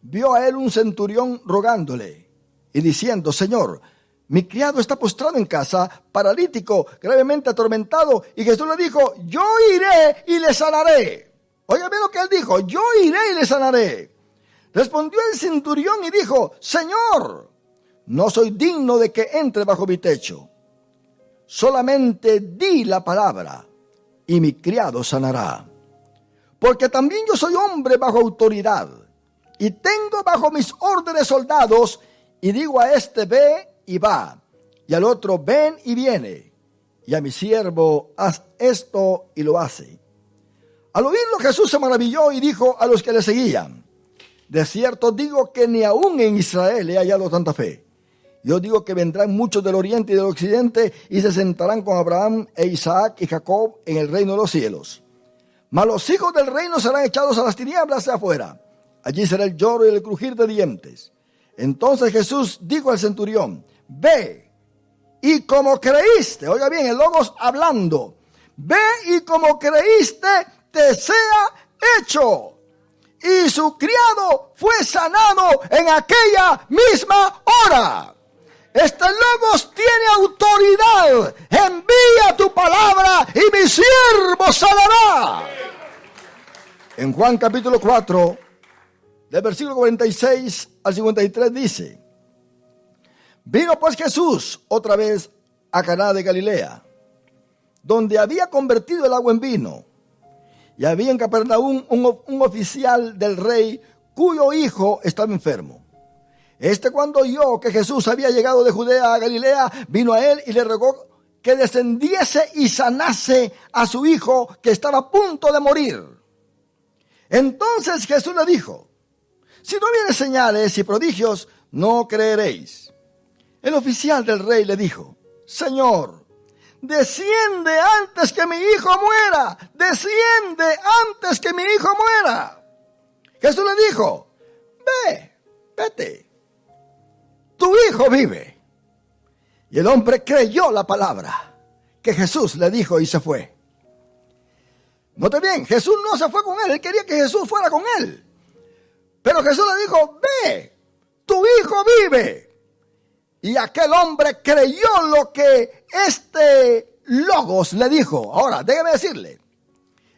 vio a él un centurión rogándole y diciendo: Señor, mi criado está postrado en casa, paralítico, gravemente atormentado. Y Jesús le dijo: yo iré y le sanaré. Oiga bien lo que él dijo: yo iré y le sanaré. Respondió el centurión y dijo: Señor, no soy digno de que entre bajo mi techo. Solamente di la palabra y mi criado sanará. Porque también yo soy hombre bajo autoridad y tengo bajo mis órdenes soldados, y digo a este: ve y va, y al otro: ven y viene, y a mi siervo: haz esto, y lo hace. Al oírlo, Jesús se maravilló y dijo a los que le seguían: de cierto digo que ni aún en Israel he hallado tanta fe. Yo digo que vendrán muchos del oriente y del occidente y se sentarán con Abraham e Isaac y Jacob en el reino de los cielos. Mas los hijos del reino serán echados a las tinieblas de afuera. Allí será el lloro y el crujir de dientes. Entonces Jesús dijo al centurión: ve, y como creíste, oiga bien, el Logos hablando, ve y como creíste te sea hecho. Y su criado fue sanado en aquella misma hora. Este Logos tiene autoridad. Envía tu palabra y mi siervo sanará. En Juan capítulo 4, del versículo 46 al 53 dice: vino pues Jesús otra vez a Caná de Galilea, donde había convertido el agua en vino. Y había en Capernaum un oficial del rey cuyo hijo estaba enfermo. Cuando oyó que Jesús había llegado de Judea a Galilea, vino a él y le rogó que descendiese y sanase a su hijo, que estaba a punto de morir. Entonces Jesús le dijo: si no vienen señales y prodigios, no creeréis. El oficial del rey le dijo: Señor, desciende antes que mi hijo muera. Desciende antes que mi hijo muera. Jesús le dijo: vete. Tu hijo vive. Y el hombre creyó la palabra que Jesús le dijo y se fue. Note bien, Jesús no se fue con él. Él quería que Jesús fuera con él. Pero Jesús le dijo: ve, tu hijo vive. Y aquel hombre creyó lo que este Logos le dijo. Ahora, déjeme decirle,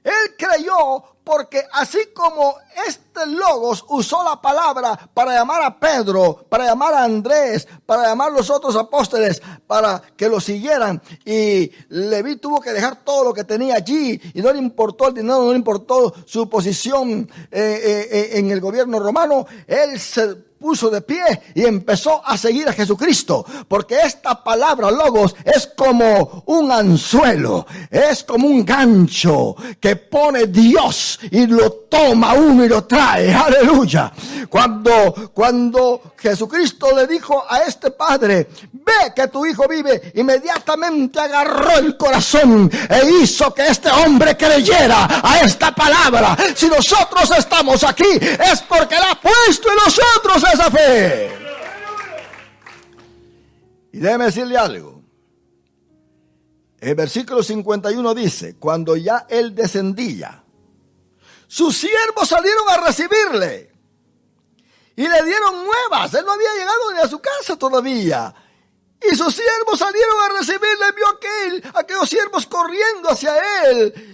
él creyó porque así como este Logos usó la palabra para llamar a Pedro, para llamar a Andrés, para llamar a los otros apóstoles, para que lo siguieran, y Leví tuvo que dejar todo lo que tenía allí, y no le importó el dinero, no le importó su posición en el gobierno romano, él se puso de pie y empezó a seguir a Jesucristo, porque esta palabra Logos es como un anzuelo, es como un gancho que pone Dios y lo toma uno y lo trae. Aleluya. Cuando Jesucristo le dijo a este padre: ve que tu hijo vive, inmediatamente agarró el corazón e hizo que este hombre creyera a esta palabra. Si nosotros estamos aquí es porque Él ha puesto en nosotros esa fe. Y déjeme decirle algo. El versículo 51 dice: cuando ya Él descendía, sus siervos salieron a recibirle y le dieron nuevas. Él no había llegado ni a su casa todavía. Y sus siervos salieron a recibirle. Vio aquellos siervos corriendo hacia él.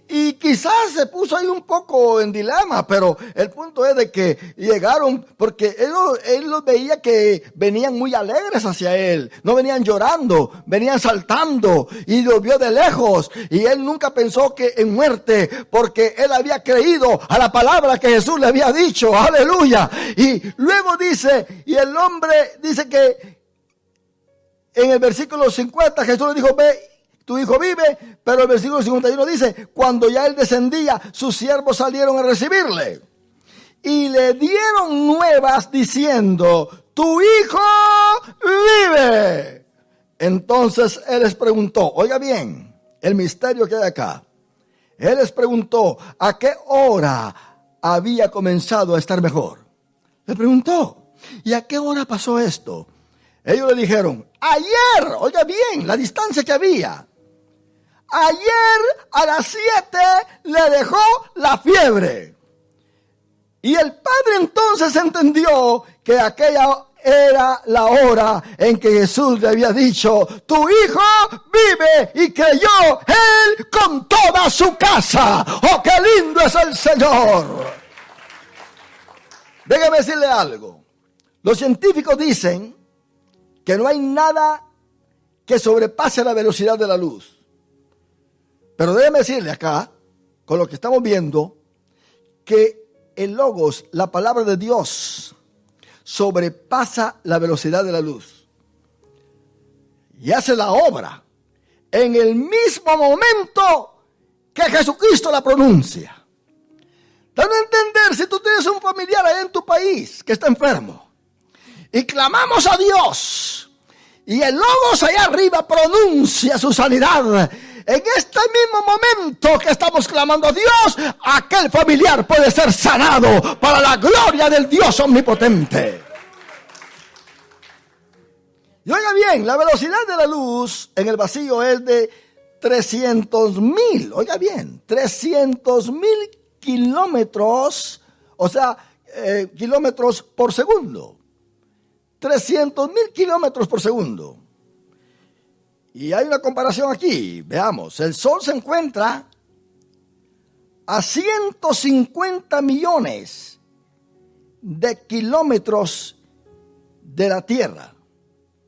Y quizás se puso ahí un poco en dilema, pero el punto es de que llegaron, porque él los veía que venían muy alegres hacia él, no venían llorando, venían saltando, y los vio de lejos, y él nunca pensó que en muerte, porque él había creído a la palabra que Jesús le había dicho. Aleluya. Y luego dice, y el hombre dice que en el versículo 50 Jesús le dijo: ve, tu hijo vive. Pero el versículo 51 dice: cuando ya él descendía, sus siervos salieron a recibirle y le dieron nuevas diciendo: tu hijo vive. Entonces él les preguntó, oiga bien el misterio que hay acá, él les preguntó a qué hora había comenzado a estar mejor. Le preguntó, ¿y a qué hora pasó esto? Ellos le dijeron, ayer, oiga bien, la distancia que había. Ayer a las 7 le dejó la fiebre. Y el padre entonces entendió que aquella era la hora en que Jesús le había dicho, tu hijo vive, y creyó él con toda su casa. ¡Oh, qué lindo es el Señor! Déjeme decirle algo. Los científicos dicen que no hay nada que sobrepase la velocidad de la luz. Pero déjeme decirle acá, con lo que estamos viendo, que el Logos, la palabra de Dios, sobrepasa la velocidad de la luz. Y hace la obra en el mismo momento que Jesucristo la pronuncia. Dando a entender, si tú tienes un familiar allá en tu país que está enfermo, y clamamos a Dios, y el Logos allá arriba pronuncia su sanidad, en este mismo momento que estamos clamando a Dios, aquel familiar puede ser sanado para la gloria del Dios omnipotente. Y oiga bien, la velocidad de la luz en el vacío es de 300,000, oiga bien, 300,000 kilómetros, o sea, kilómetros por segundo. 300,000 kilómetros por segundo. Y hay una comparación aquí, veamos, el Sol se encuentra a 150 millones de kilómetros de la Tierra.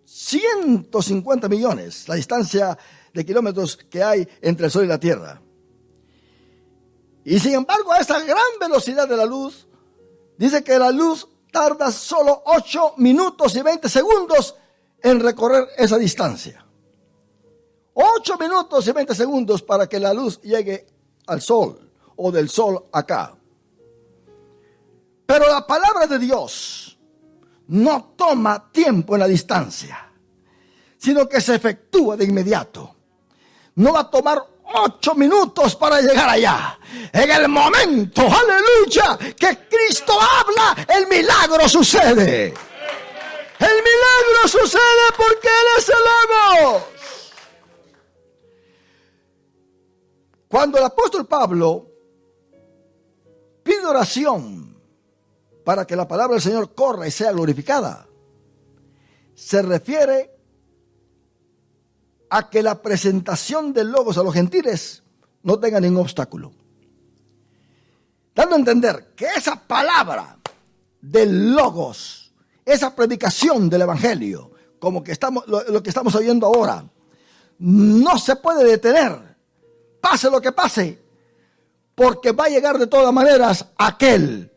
150 millones, la distancia de kilómetros que hay entre el Sol y la Tierra. Y sin embargo, a esa gran velocidad de la luz, dice que la luz tarda solo 8 minutos y 20 segundos en recorrer esa distancia. 8 minutos y 20 segundos para que la luz llegue al Sol o del Sol acá. Pero la palabra de Dios no toma tiempo en la distancia, sino que se efectúa de inmediato. No va a tomar 8 minutos para llegar allá. En el momento, aleluya, que Cristo habla, el milagro sucede. El milagro sucede porque Él es el Logos. Cuando el apóstol Pablo pide oración para que la palabra del Señor corra y sea glorificada, se refiere a que la presentación del Logos a los gentiles no tenga ningún obstáculo. Dando a entender que esa palabra del Logos, esa predicación del Evangelio, como que lo que estamos oyendo ahora, no se puede detener, pase lo que pase, porque va a llegar de todas maneras aquel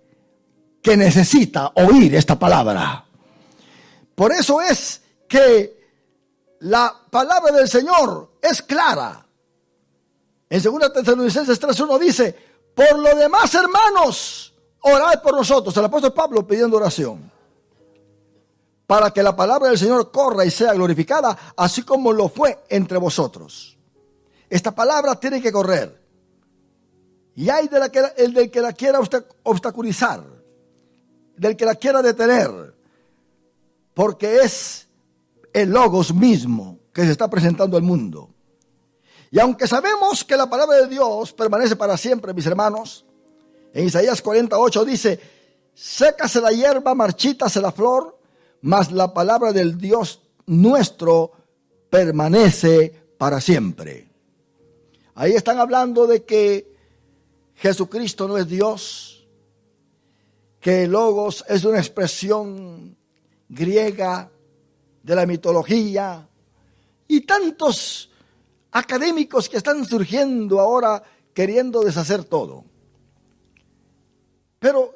que necesita oír esta palabra. Por eso es que la palabra del Señor es clara. En 2 Tesalonicenses 3:1 dice, por lo demás, hermanos, orad por nosotros. El apóstol Pablo pidiendo oración para que la palabra del Señor corra y sea glorificada, así como lo fue entre vosotros. Esta palabra tiene que correr. Y hay del que la quiera obstaculizar, del que la quiera detener, porque es el Logos mismo que se está presentando al mundo. Y aunque sabemos que la palabra de Dios permanece para siempre, mis hermanos, en Isaías 48 dice, sécase la hierba, marchítase la flor, mas la palabra del Dios nuestro permanece para siempre. Ahí están hablando de que Jesucristo no es Dios, que el Logos es una expresión griega de la mitología, y tantos académicos que están surgiendo ahora queriendo deshacer todo. Pero,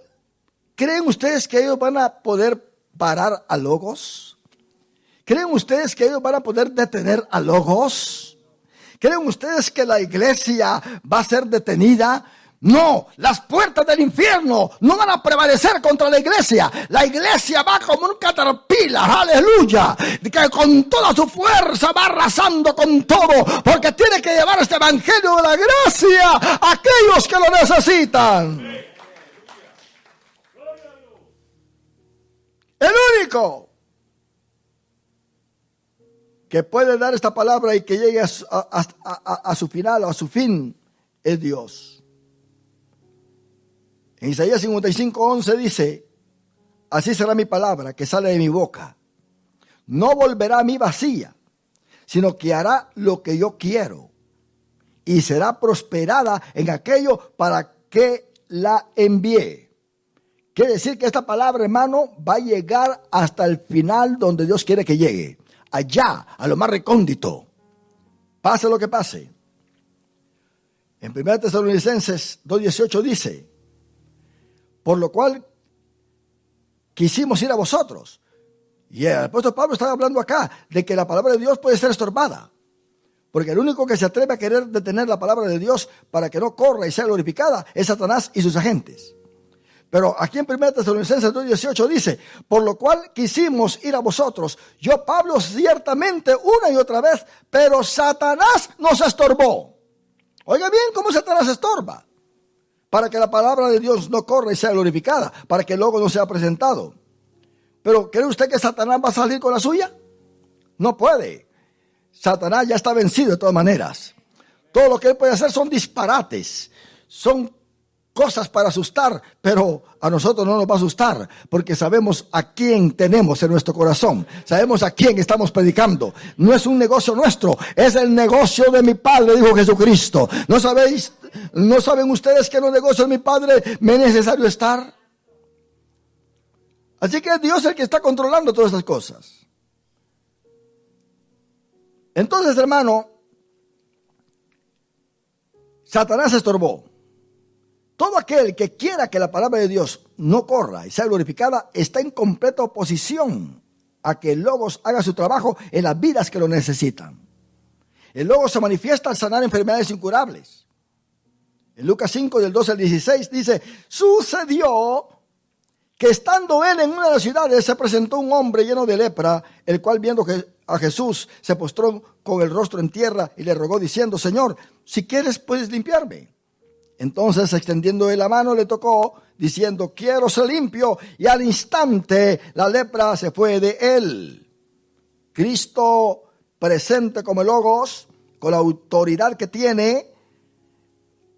¿creen ustedes que ellos van a poder parar a Logos? ¿Creen ustedes que ellos van a poder detener a Logos? ¿Creen ustedes que la iglesia va a ser detenida? No, las puertas del infierno no van a prevalecer contra la iglesia. La iglesia va como un caterpillar, aleluya, que con toda su fuerza va arrasando con todo, porque tiene que llevar este evangelio de la gracia a aquellos que lo necesitan. El único que puede dar esta palabra y que llegue a su final o a su fin es Dios. En Isaías 55:11 dice: así será mi palabra que sale de mi boca. No volverá a mí vacía, sino que hará lo que yo quiero y será prosperada en aquello para que la envié. Quiere decir que esta palabra, hermano, va a llegar hasta el final donde Dios quiere que llegue. Allá, a lo más recóndito. Pase lo que pase. En 1 Tesalonicenses 2:18 dice: por lo cual quisimos ir a vosotros. Y el apóstol Pablo estaba hablando acá de que la palabra de Dios puede ser estorbada. Porque el único que se atreve a querer detener la palabra de Dios para que no corra y sea glorificada es Satanás y sus agentes. Pero aquí en 1 Tesalonicenses 2:18 dice: por lo cual quisimos ir a vosotros. Yo, Pablo, ciertamente una y otra vez, pero Satanás nos estorbó. Oiga bien cómo Satanás estorba. Para que la palabra de Dios no corra y sea glorificada. Para que luego no sea presentado. Pero ¿cree usted que Satanás va a salir con la suya? No puede. Satanás ya está vencido de todas maneras. Todo lo que él puede hacer son disparates. Son cosas para asustar, pero a nosotros no nos va a asustar, porque sabemos a quién tenemos en nuestro corazón, sabemos a quién estamos predicando. No es un negocio nuestro, es el negocio de mi Padre, dijo Jesucristo. ¿No saben ustedes que en los negocios de mi Padre me es necesario estar? Así que es Dios el que está controlando todas estas cosas. Entonces, hermano, Satanás estorbó. Todo aquel que quiera que la palabra de Dios no corra y sea glorificada está en completa oposición a que el Logos haga su trabajo en las vidas que lo necesitan. El Logos se manifiesta al sanar enfermedades incurables. En Lucas 5, del 12 al 16, dice: sucedió que estando él en una de las ciudades se presentó un hombre lleno de lepra, el cual viendo a Jesús se postró con el rostro en tierra y le rogó diciendo: Señor, si quieres puedes limpiarme. Entonces, extendiendo él la mano, le tocó, diciendo: quiero ser limpio. Y al instante la lepra se fue de él. Cristo, presente como el Logos, con la autoridad que tiene,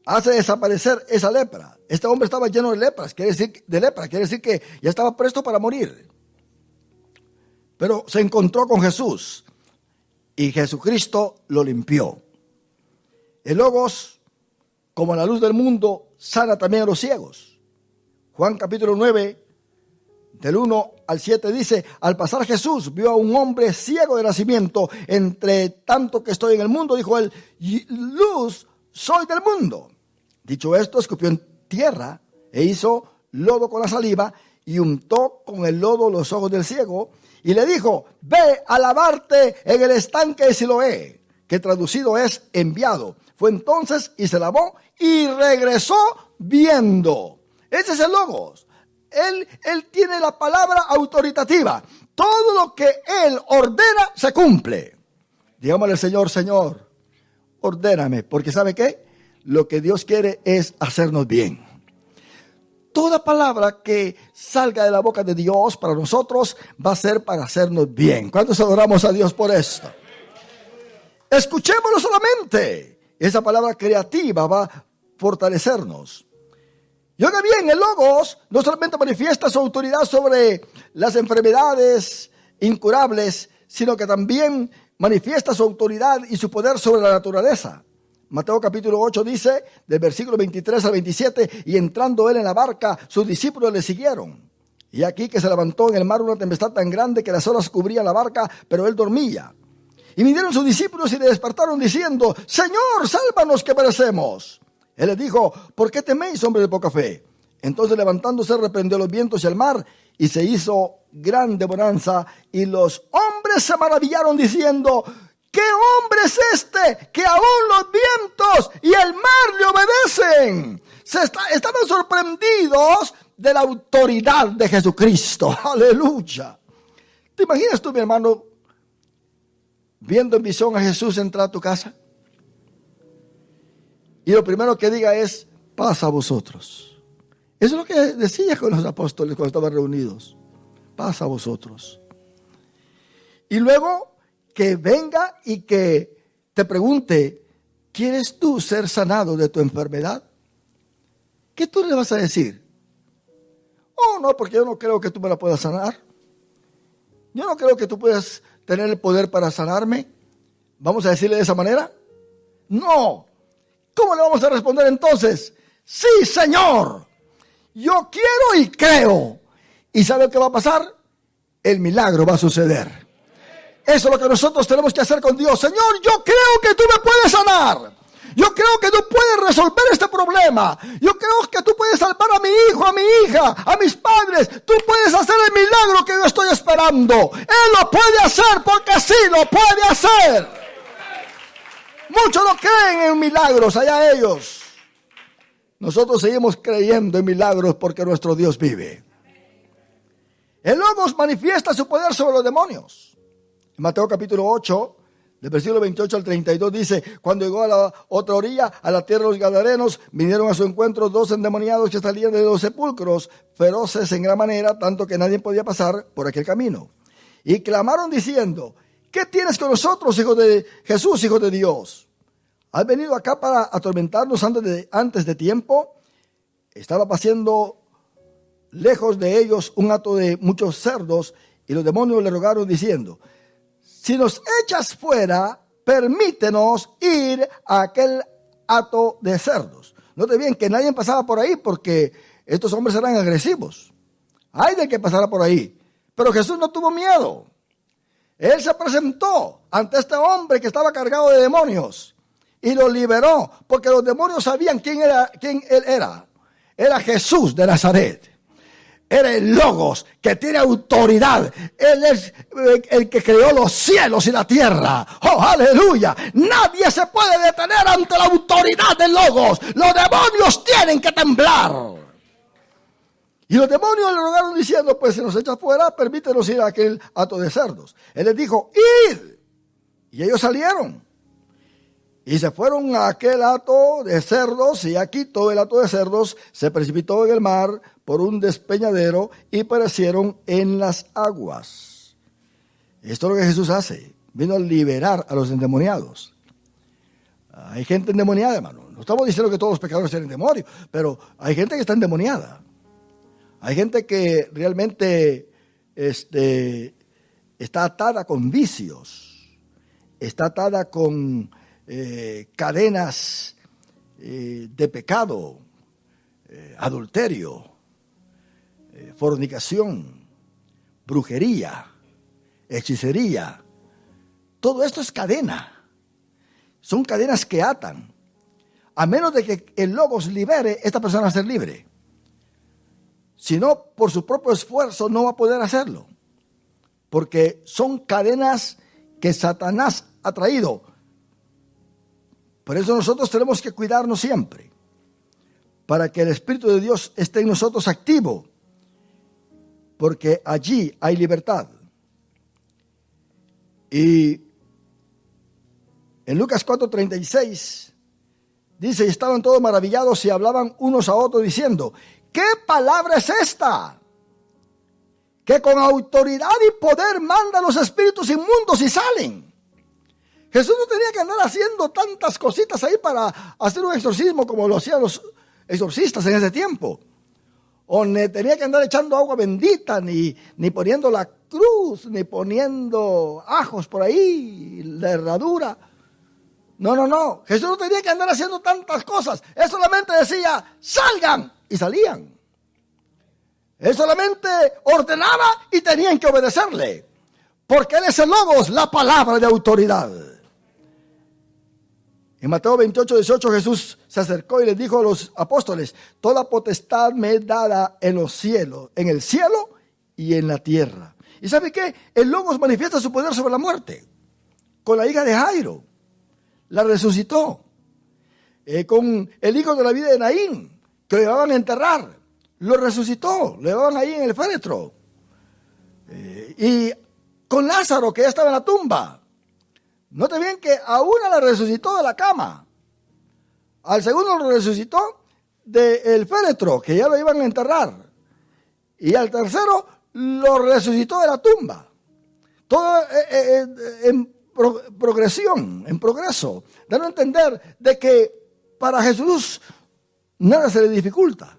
hace desaparecer esa lepra. Este hombre estaba lleno de lepras, quiere decir que ya estaba presto para morir. Pero se encontró con Jesús y Jesucristo lo limpió. El Logos, como la luz del mundo, sana también a los ciegos. Juan capítulo 9, del 1 al 7 dice: al pasar Jesús vio a un hombre ciego de nacimiento. Entre tanto que estoy en el mundo, dijo él, luz soy del mundo. Dicho esto, escupió en tierra e hizo lodo con la saliva y untó con el lodo los ojos del ciego y le dijo: ve a lavarte en el estanque de Siloé, que traducido es enviado. Fue entonces y se lavó y regresó viendo. Ese es el Logos. Él tiene la palabra autoritativa. Todo lo que él ordena se cumple. Digámosle al Señor: Señor, ordéname, porque ¿sabe qué? Lo que Dios quiere es hacernos bien. Toda palabra que salga de la boca de Dios para nosotros va a ser para hacernos bien. ¿Cuántos adoramos a Dios por esto? Escuchémoslo solamente. Esa palabra creativa va a fortalecernos. Y oiga bien, el Logos no solamente manifiesta su autoridad sobre las enfermedades incurables, sino que también manifiesta su autoridad y su poder sobre la naturaleza. Mateo capítulo 8 dice, del versículo 23 al 27, y entrando él en la barca, sus discípulos le siguieron. Y aquí que se levantó en el mar una tempestad tan grande que las olas cubrían la barca, pero él dormía. Y vinieron sus discípulos y le despertaron diciendo: Señor, sálvanos que perecemos. Él les dijo: ¿por qué teméis, hombre de poca fe? Entonces levantándose reprendió los vientos y el mar, y se hizo grande bonanza, y los hombres se maravillaron diciendo: ¿qué hombre es este que aún los vientos y el mar le obedecen? Estaban sorprendidos de la autoridad de Jesucristo. Aleluya. ¿Te imaginas tú, mi hermano, viendo en visión a Jesús entrar a tu casa? Y lo primero que diga es: paz a vosotros. Eso es lo que decía con los apóstoles cuando estaban reunidos. paz a vosotros. Y luego que venga y que te pregunte, ¿quieres tú ser sanado de tu enfermedad? ¿Qué tú le vas a decir? Oh, no, porque yo no creo que tú me la puedas sanar. Yo no creo que tú puedas tener el poder para sanarme. ¿Vamos a decirle de esa manera? No. ¿Cómo le vamos a responder entonces? Sí, Señor. Yo quiero y creo. ¿Y sabe qué va a pasar? El milagro va a suceder. Eso es lo que nosotros tenemos que hacer con Dios. Señor, yo creo que tú me puedes sanar. Yo creo que tú puedes resolver este problema. Yo creo que tú puedes salvar a mi hijo, a mi hija, a mis padres. Tú puedes hacer el milagro que yo estoy esperando. Él lo puede hacer porque sí lo puede hacer. Muchos no creen en milagros, allá ellos. Nosotros seguimos creyendo en milagros porque nuestro Dios vive. El Logos manifiesta su poder sobre los demonios. En Mateo capítulo 8, del versículo 28 al 32 dice, cuando llegó a la otra orilla, a la tierra de los Gadarenos, vinieron a su encuentro 2 endemoniados que salían de los sepulcros, feroces en gran manera, tanto que nadie podía pasar por aquel camino. Y clamaron diciendo, ¿qué tienes con nosotros, hijo de Jesús, hijo de Dios? ¿Has venido acá para atormentarnos antes de tiempo? Estaba pasando lejos de ellos un hato de muchos cerdos, y los demonios le rogaron diciendo, si nos echas fuera, permítenos ir a aquel hato de cerdos. Note bien que nadie pasaba por ahí porque estos hombres eran agresivos. Hay de que pasara por ahí. Pero Jesús no tuvo miedo. Él se presentó ante este hombre que estaba cargado de demonios y lo liberó porque los demonios sabían quién él era. Era Jesús de Nazaret. Era el Logos, que tiene autoridad. Él es el que creó los cielos y la tierra. ¡Oh, aleluya! Nadie se puede detener ante la autoridad del Logos. Los demonios tienen que temblar. Y los demonios le rogaron diciendo, pues si nos echas fuera, permítenos ir a aquel hato de cerdos. Él les dijo, id. Y ellos salieron. Y se fueron a aquel hato de cerdos, y aquí todo el hato de cerdos se precipitó en el mar por un despeñadero y perecieron en las aguas. Esto es lo que Jesús hace. Vino a liberar a los endemoniados. Hay gente endemoniada, hermano. No estamos diciendo que todos los pecadores tienen demonio, pero hay gente que está endemoniada. Hay gente que realmente está atada con vicios, está atada con cadenas de pecado, adulterio, fornicación, brujería, hechicería. Todo esto es cadena. Son cadenas que atan. A menos de que el Logos libere, esta persona va a ser libre. Si no, por su propio esfuerzo no va a poder hacerlo. Porque son cadenas que Satanás ha traído. Por eso nosotros tenemos que cuidarnos siempre, para que el Espíritu de Dios esté en nosotros activo, porque allí hay libertad. Y en Lucas 4:36 dice, y estaban todos maravillados y hablaban unos a otros diciendo, ¿qué palabra es esta? Que con autoridad y poder mandan los espíritus inmundos y salen. Jesús no tenía que andar haciendo tantas cositas ahí para hacer un exorcismo como lo hacían los exorcistas en ese tiempo. O ni tenía que andar echando agua bendita, ni poniendo la cruz, ni poniendo ajos por ahí, la herradura. No. Jesús no tenía que andar haciendo tantas cosas. Él solamente decía, salgan, y salían. Él solamente ordenaba y tenían que obedecerle. Porque Él es el Logos, la palabra de autoridad. En Mateo 28:18 Jesús se acercó y les dijo a los apóstoles, toda potestad me es dada en los cielos, en el cielo y en la tierra. ¿Y sabe qué? El Logos manifiesta su poder sobre la muerte. Con la hija de Jairo, la resucitó. Con el hijo de la vida de Naín, que lo llevaban a enterrar, lo resucitó, lo llevaban ahí en el féretro. Y con Lázaro, que ya estaba en la tumba. Note bien que a una la resucitó de la cama, al segundo lo resucitó del féretro, que ya lo iban a enterrar, y al tercero lo resucitó de la tumba. Todo en progresión, en progreso. Dando a entender de que para Jesús nada se le dificulta.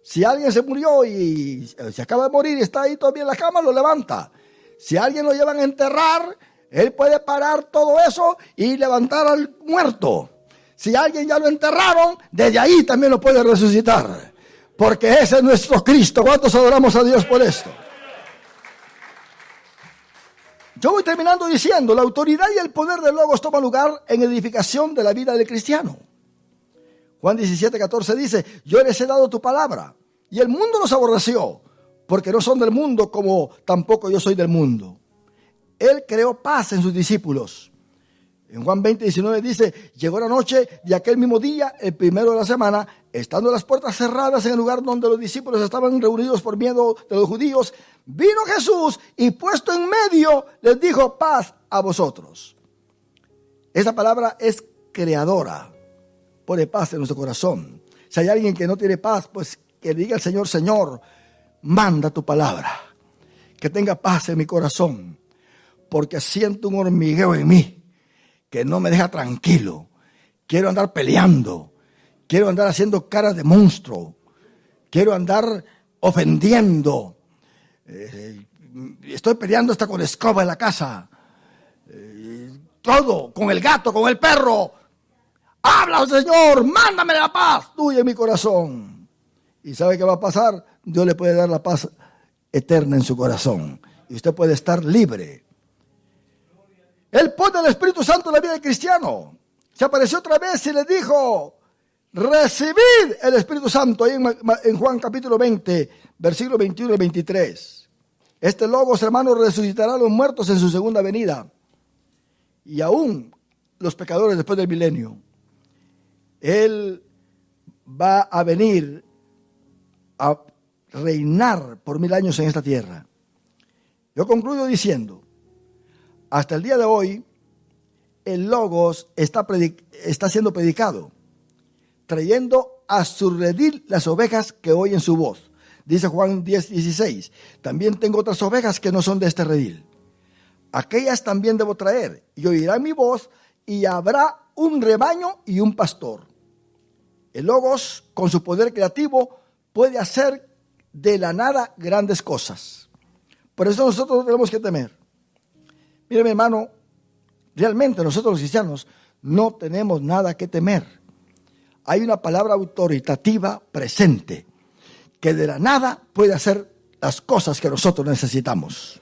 Si alguien se murió y se acaba de morir y está ahí todavía en la cama, lo levanta. Si alguien lo llevan a enterrar, Él puede parar todo eso y levantar al muerto. Si alguien ya lo enterraron, desde ahí también lo puede resucitar. Porque ese es nuestro Cristo. ¿Cuántos adoramos a Dios por esto? Yo voy terminando diciendo, la autoridad y el poder del Logos toma lugar en edificación de la vida del cristiano. Juan 17:14 dice, yo les he dado tu palabra, y el mundo los aborreció, porque no son del mundo como tampoco yo soy del mundo. Él creó paz en sus discípulos. En Juan 20:19 dice, llegó la noche de aquel mismo día, el primero de la semana, estando las puertas cerradas en el lugar donde los discípulos estaban reunidos por miedo de los judíos, vino Jesús y puesto en medio les dijo, paz a vosotros. Esa palabra es creadora, pone paz en nuestro corazón. Si hay alguien que no tiene paz, pues que diga al Señor, Señor, manda tu palabra, que tenga paz en mi corazón, porque siento un hormigueo en mí que no me deja tranquilo. Quiero andar peleando, quiero andar haciendo caras de monstruo, quiero andar ofendiendo. Estoy peleando hasta con escoba en la casa. Todo, con el gato, con el perro. Habla, Señor, mándame la paz tuya en mi corazón. ¿Y sabe qué va a pasar? Dios le puede dar la paz eterna en su corazón. Y usted puede estar libre. Él pone el Espíritu Santo en la vida del cristiano. Se apareció otra vez y le dijo, recibid el Espíritu Santo. Ahí en Juan capítulo 20, versículos 21 y 23. Este Logos, hermanos, resucitará a los muertos en su segunda venida. Y aún los pecadores después del milenio. Él va a venir a reinar por 1000 años en esta tierra. Yo concluyo diciendo, hasta el día de hoy, el Logos está siendo predicado, trayendo a su redil las ovejas que oyen su voz. Dice Juan 10:16, también tengo otras ovejas que no son de este redil. Aquellas también debo traer, y oirán mi voz, y habrá un rebaño y un pastor. El Logos, con su poder creativo, puede hacer de la nada grandes cosas. Por eso nosotros no tenemos que temer. Mire, mi hermano, realmente nosotros los cristianos no tenemos nada que temer. Hay una palabra autoritativa presente que de la nada puede hacer las cosas que nosotros necesitamos.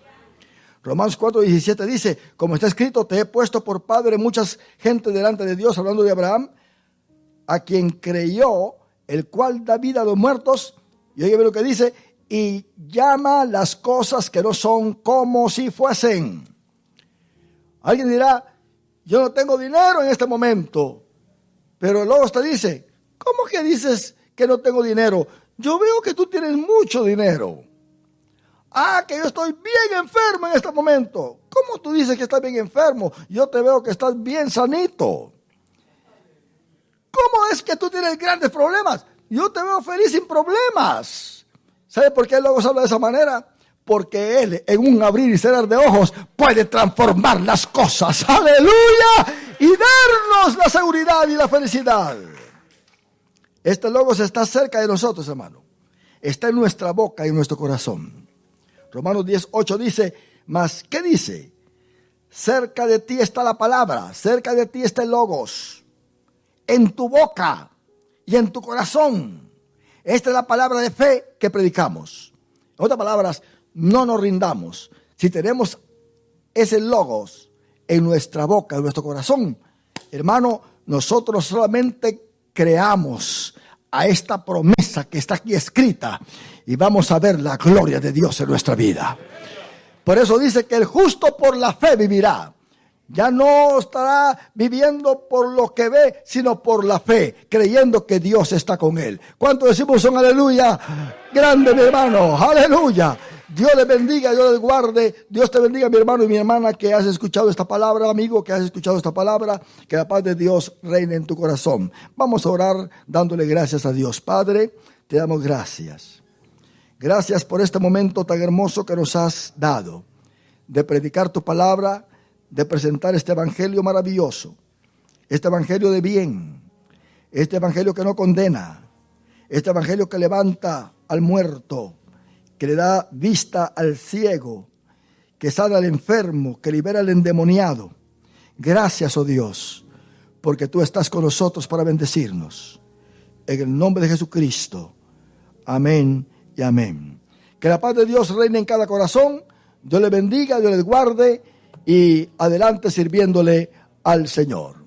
Romanos 4:17 dice, como está escrito, te he puesto por padre muchas gentes delante de Dios, hablando de Abraham, a quien creyó, el cual da vida a los muertos, y oye lo que dice, y llama las cosas que no son como si fuesen. Alguien dirá, yo no tengo dinero en este momento, pero luego te dice, ¿cómo que dices que no tengo dinero? Yo veo que tú tienes mucho dinero. Ah, que yo estoy bien enfermo en este momento. ¿Cómo tú dices que estás bien enfermo? Yo te veo que estás bien sanito. ¿Cómo es que tú tienes grandes problemas? Yo te veo feliz sin problemas. ¿Sabe por qué el Logos habla de esa manera? Porque Él, en un abrir y cerrar de ojos, puede transformar las cosas. ¡Aleluya! Y darnos la seguridad y la felicidad. Este Logos está cerca de nosotros, hermano. Está en nuestra boca y en nuestro corazón. Romanos 10:8 dice, ¿mas qué dice? Cerca de ti está la palabra, cerca de ti está el Logos, en tu boca y en tu corazón. Esta es la palabra de fe que predicamos. En otras palabras, no nos rindamos. Si tenemos ese Logos en nuestra boca, en nuestro corazón, hermano, nosotros solamente creamos a esta promesa que está aquí escrita y vamos a ver la gloria de Dios en nuestra vida. Por eso dice que el justo por la fe vivirá. Ya no estará viviendo por lo que ve, sino por la fe, creyendo que Dios está con él. ¿Cuántos decimos un aleluya? Grande, mi hermano, aleluya. Dios les bendiga, Dios les guarde. Dios te bendiga, mi hermano y mi hermana, que has escuchado esta palabra, amigo, que has escuchado esta palabra. Que la paz de Dios reine en tu corazón. Vamos a orar dándole gracias a Dios. Padre, te damos gracias. Gracias por este momento tan hermoso que nos has dado, de predicar tu palabra, de presentar este evangelio maravilloso, este evangelio de bien, este evangelio que no condena, este evangelio que levanta al muerto, que le da vista al ciego, que sana al enfermo, que libera al endemoniado. Gracias, oh Dios, porque tú estás con nosotros para bendecirnos. En el nombre de Jesucristo. Amén y amén. Que la paz de Dios reine en cada corazón. Dios les bendiga, Dios les guarde y adelante sirviéndole al Señor.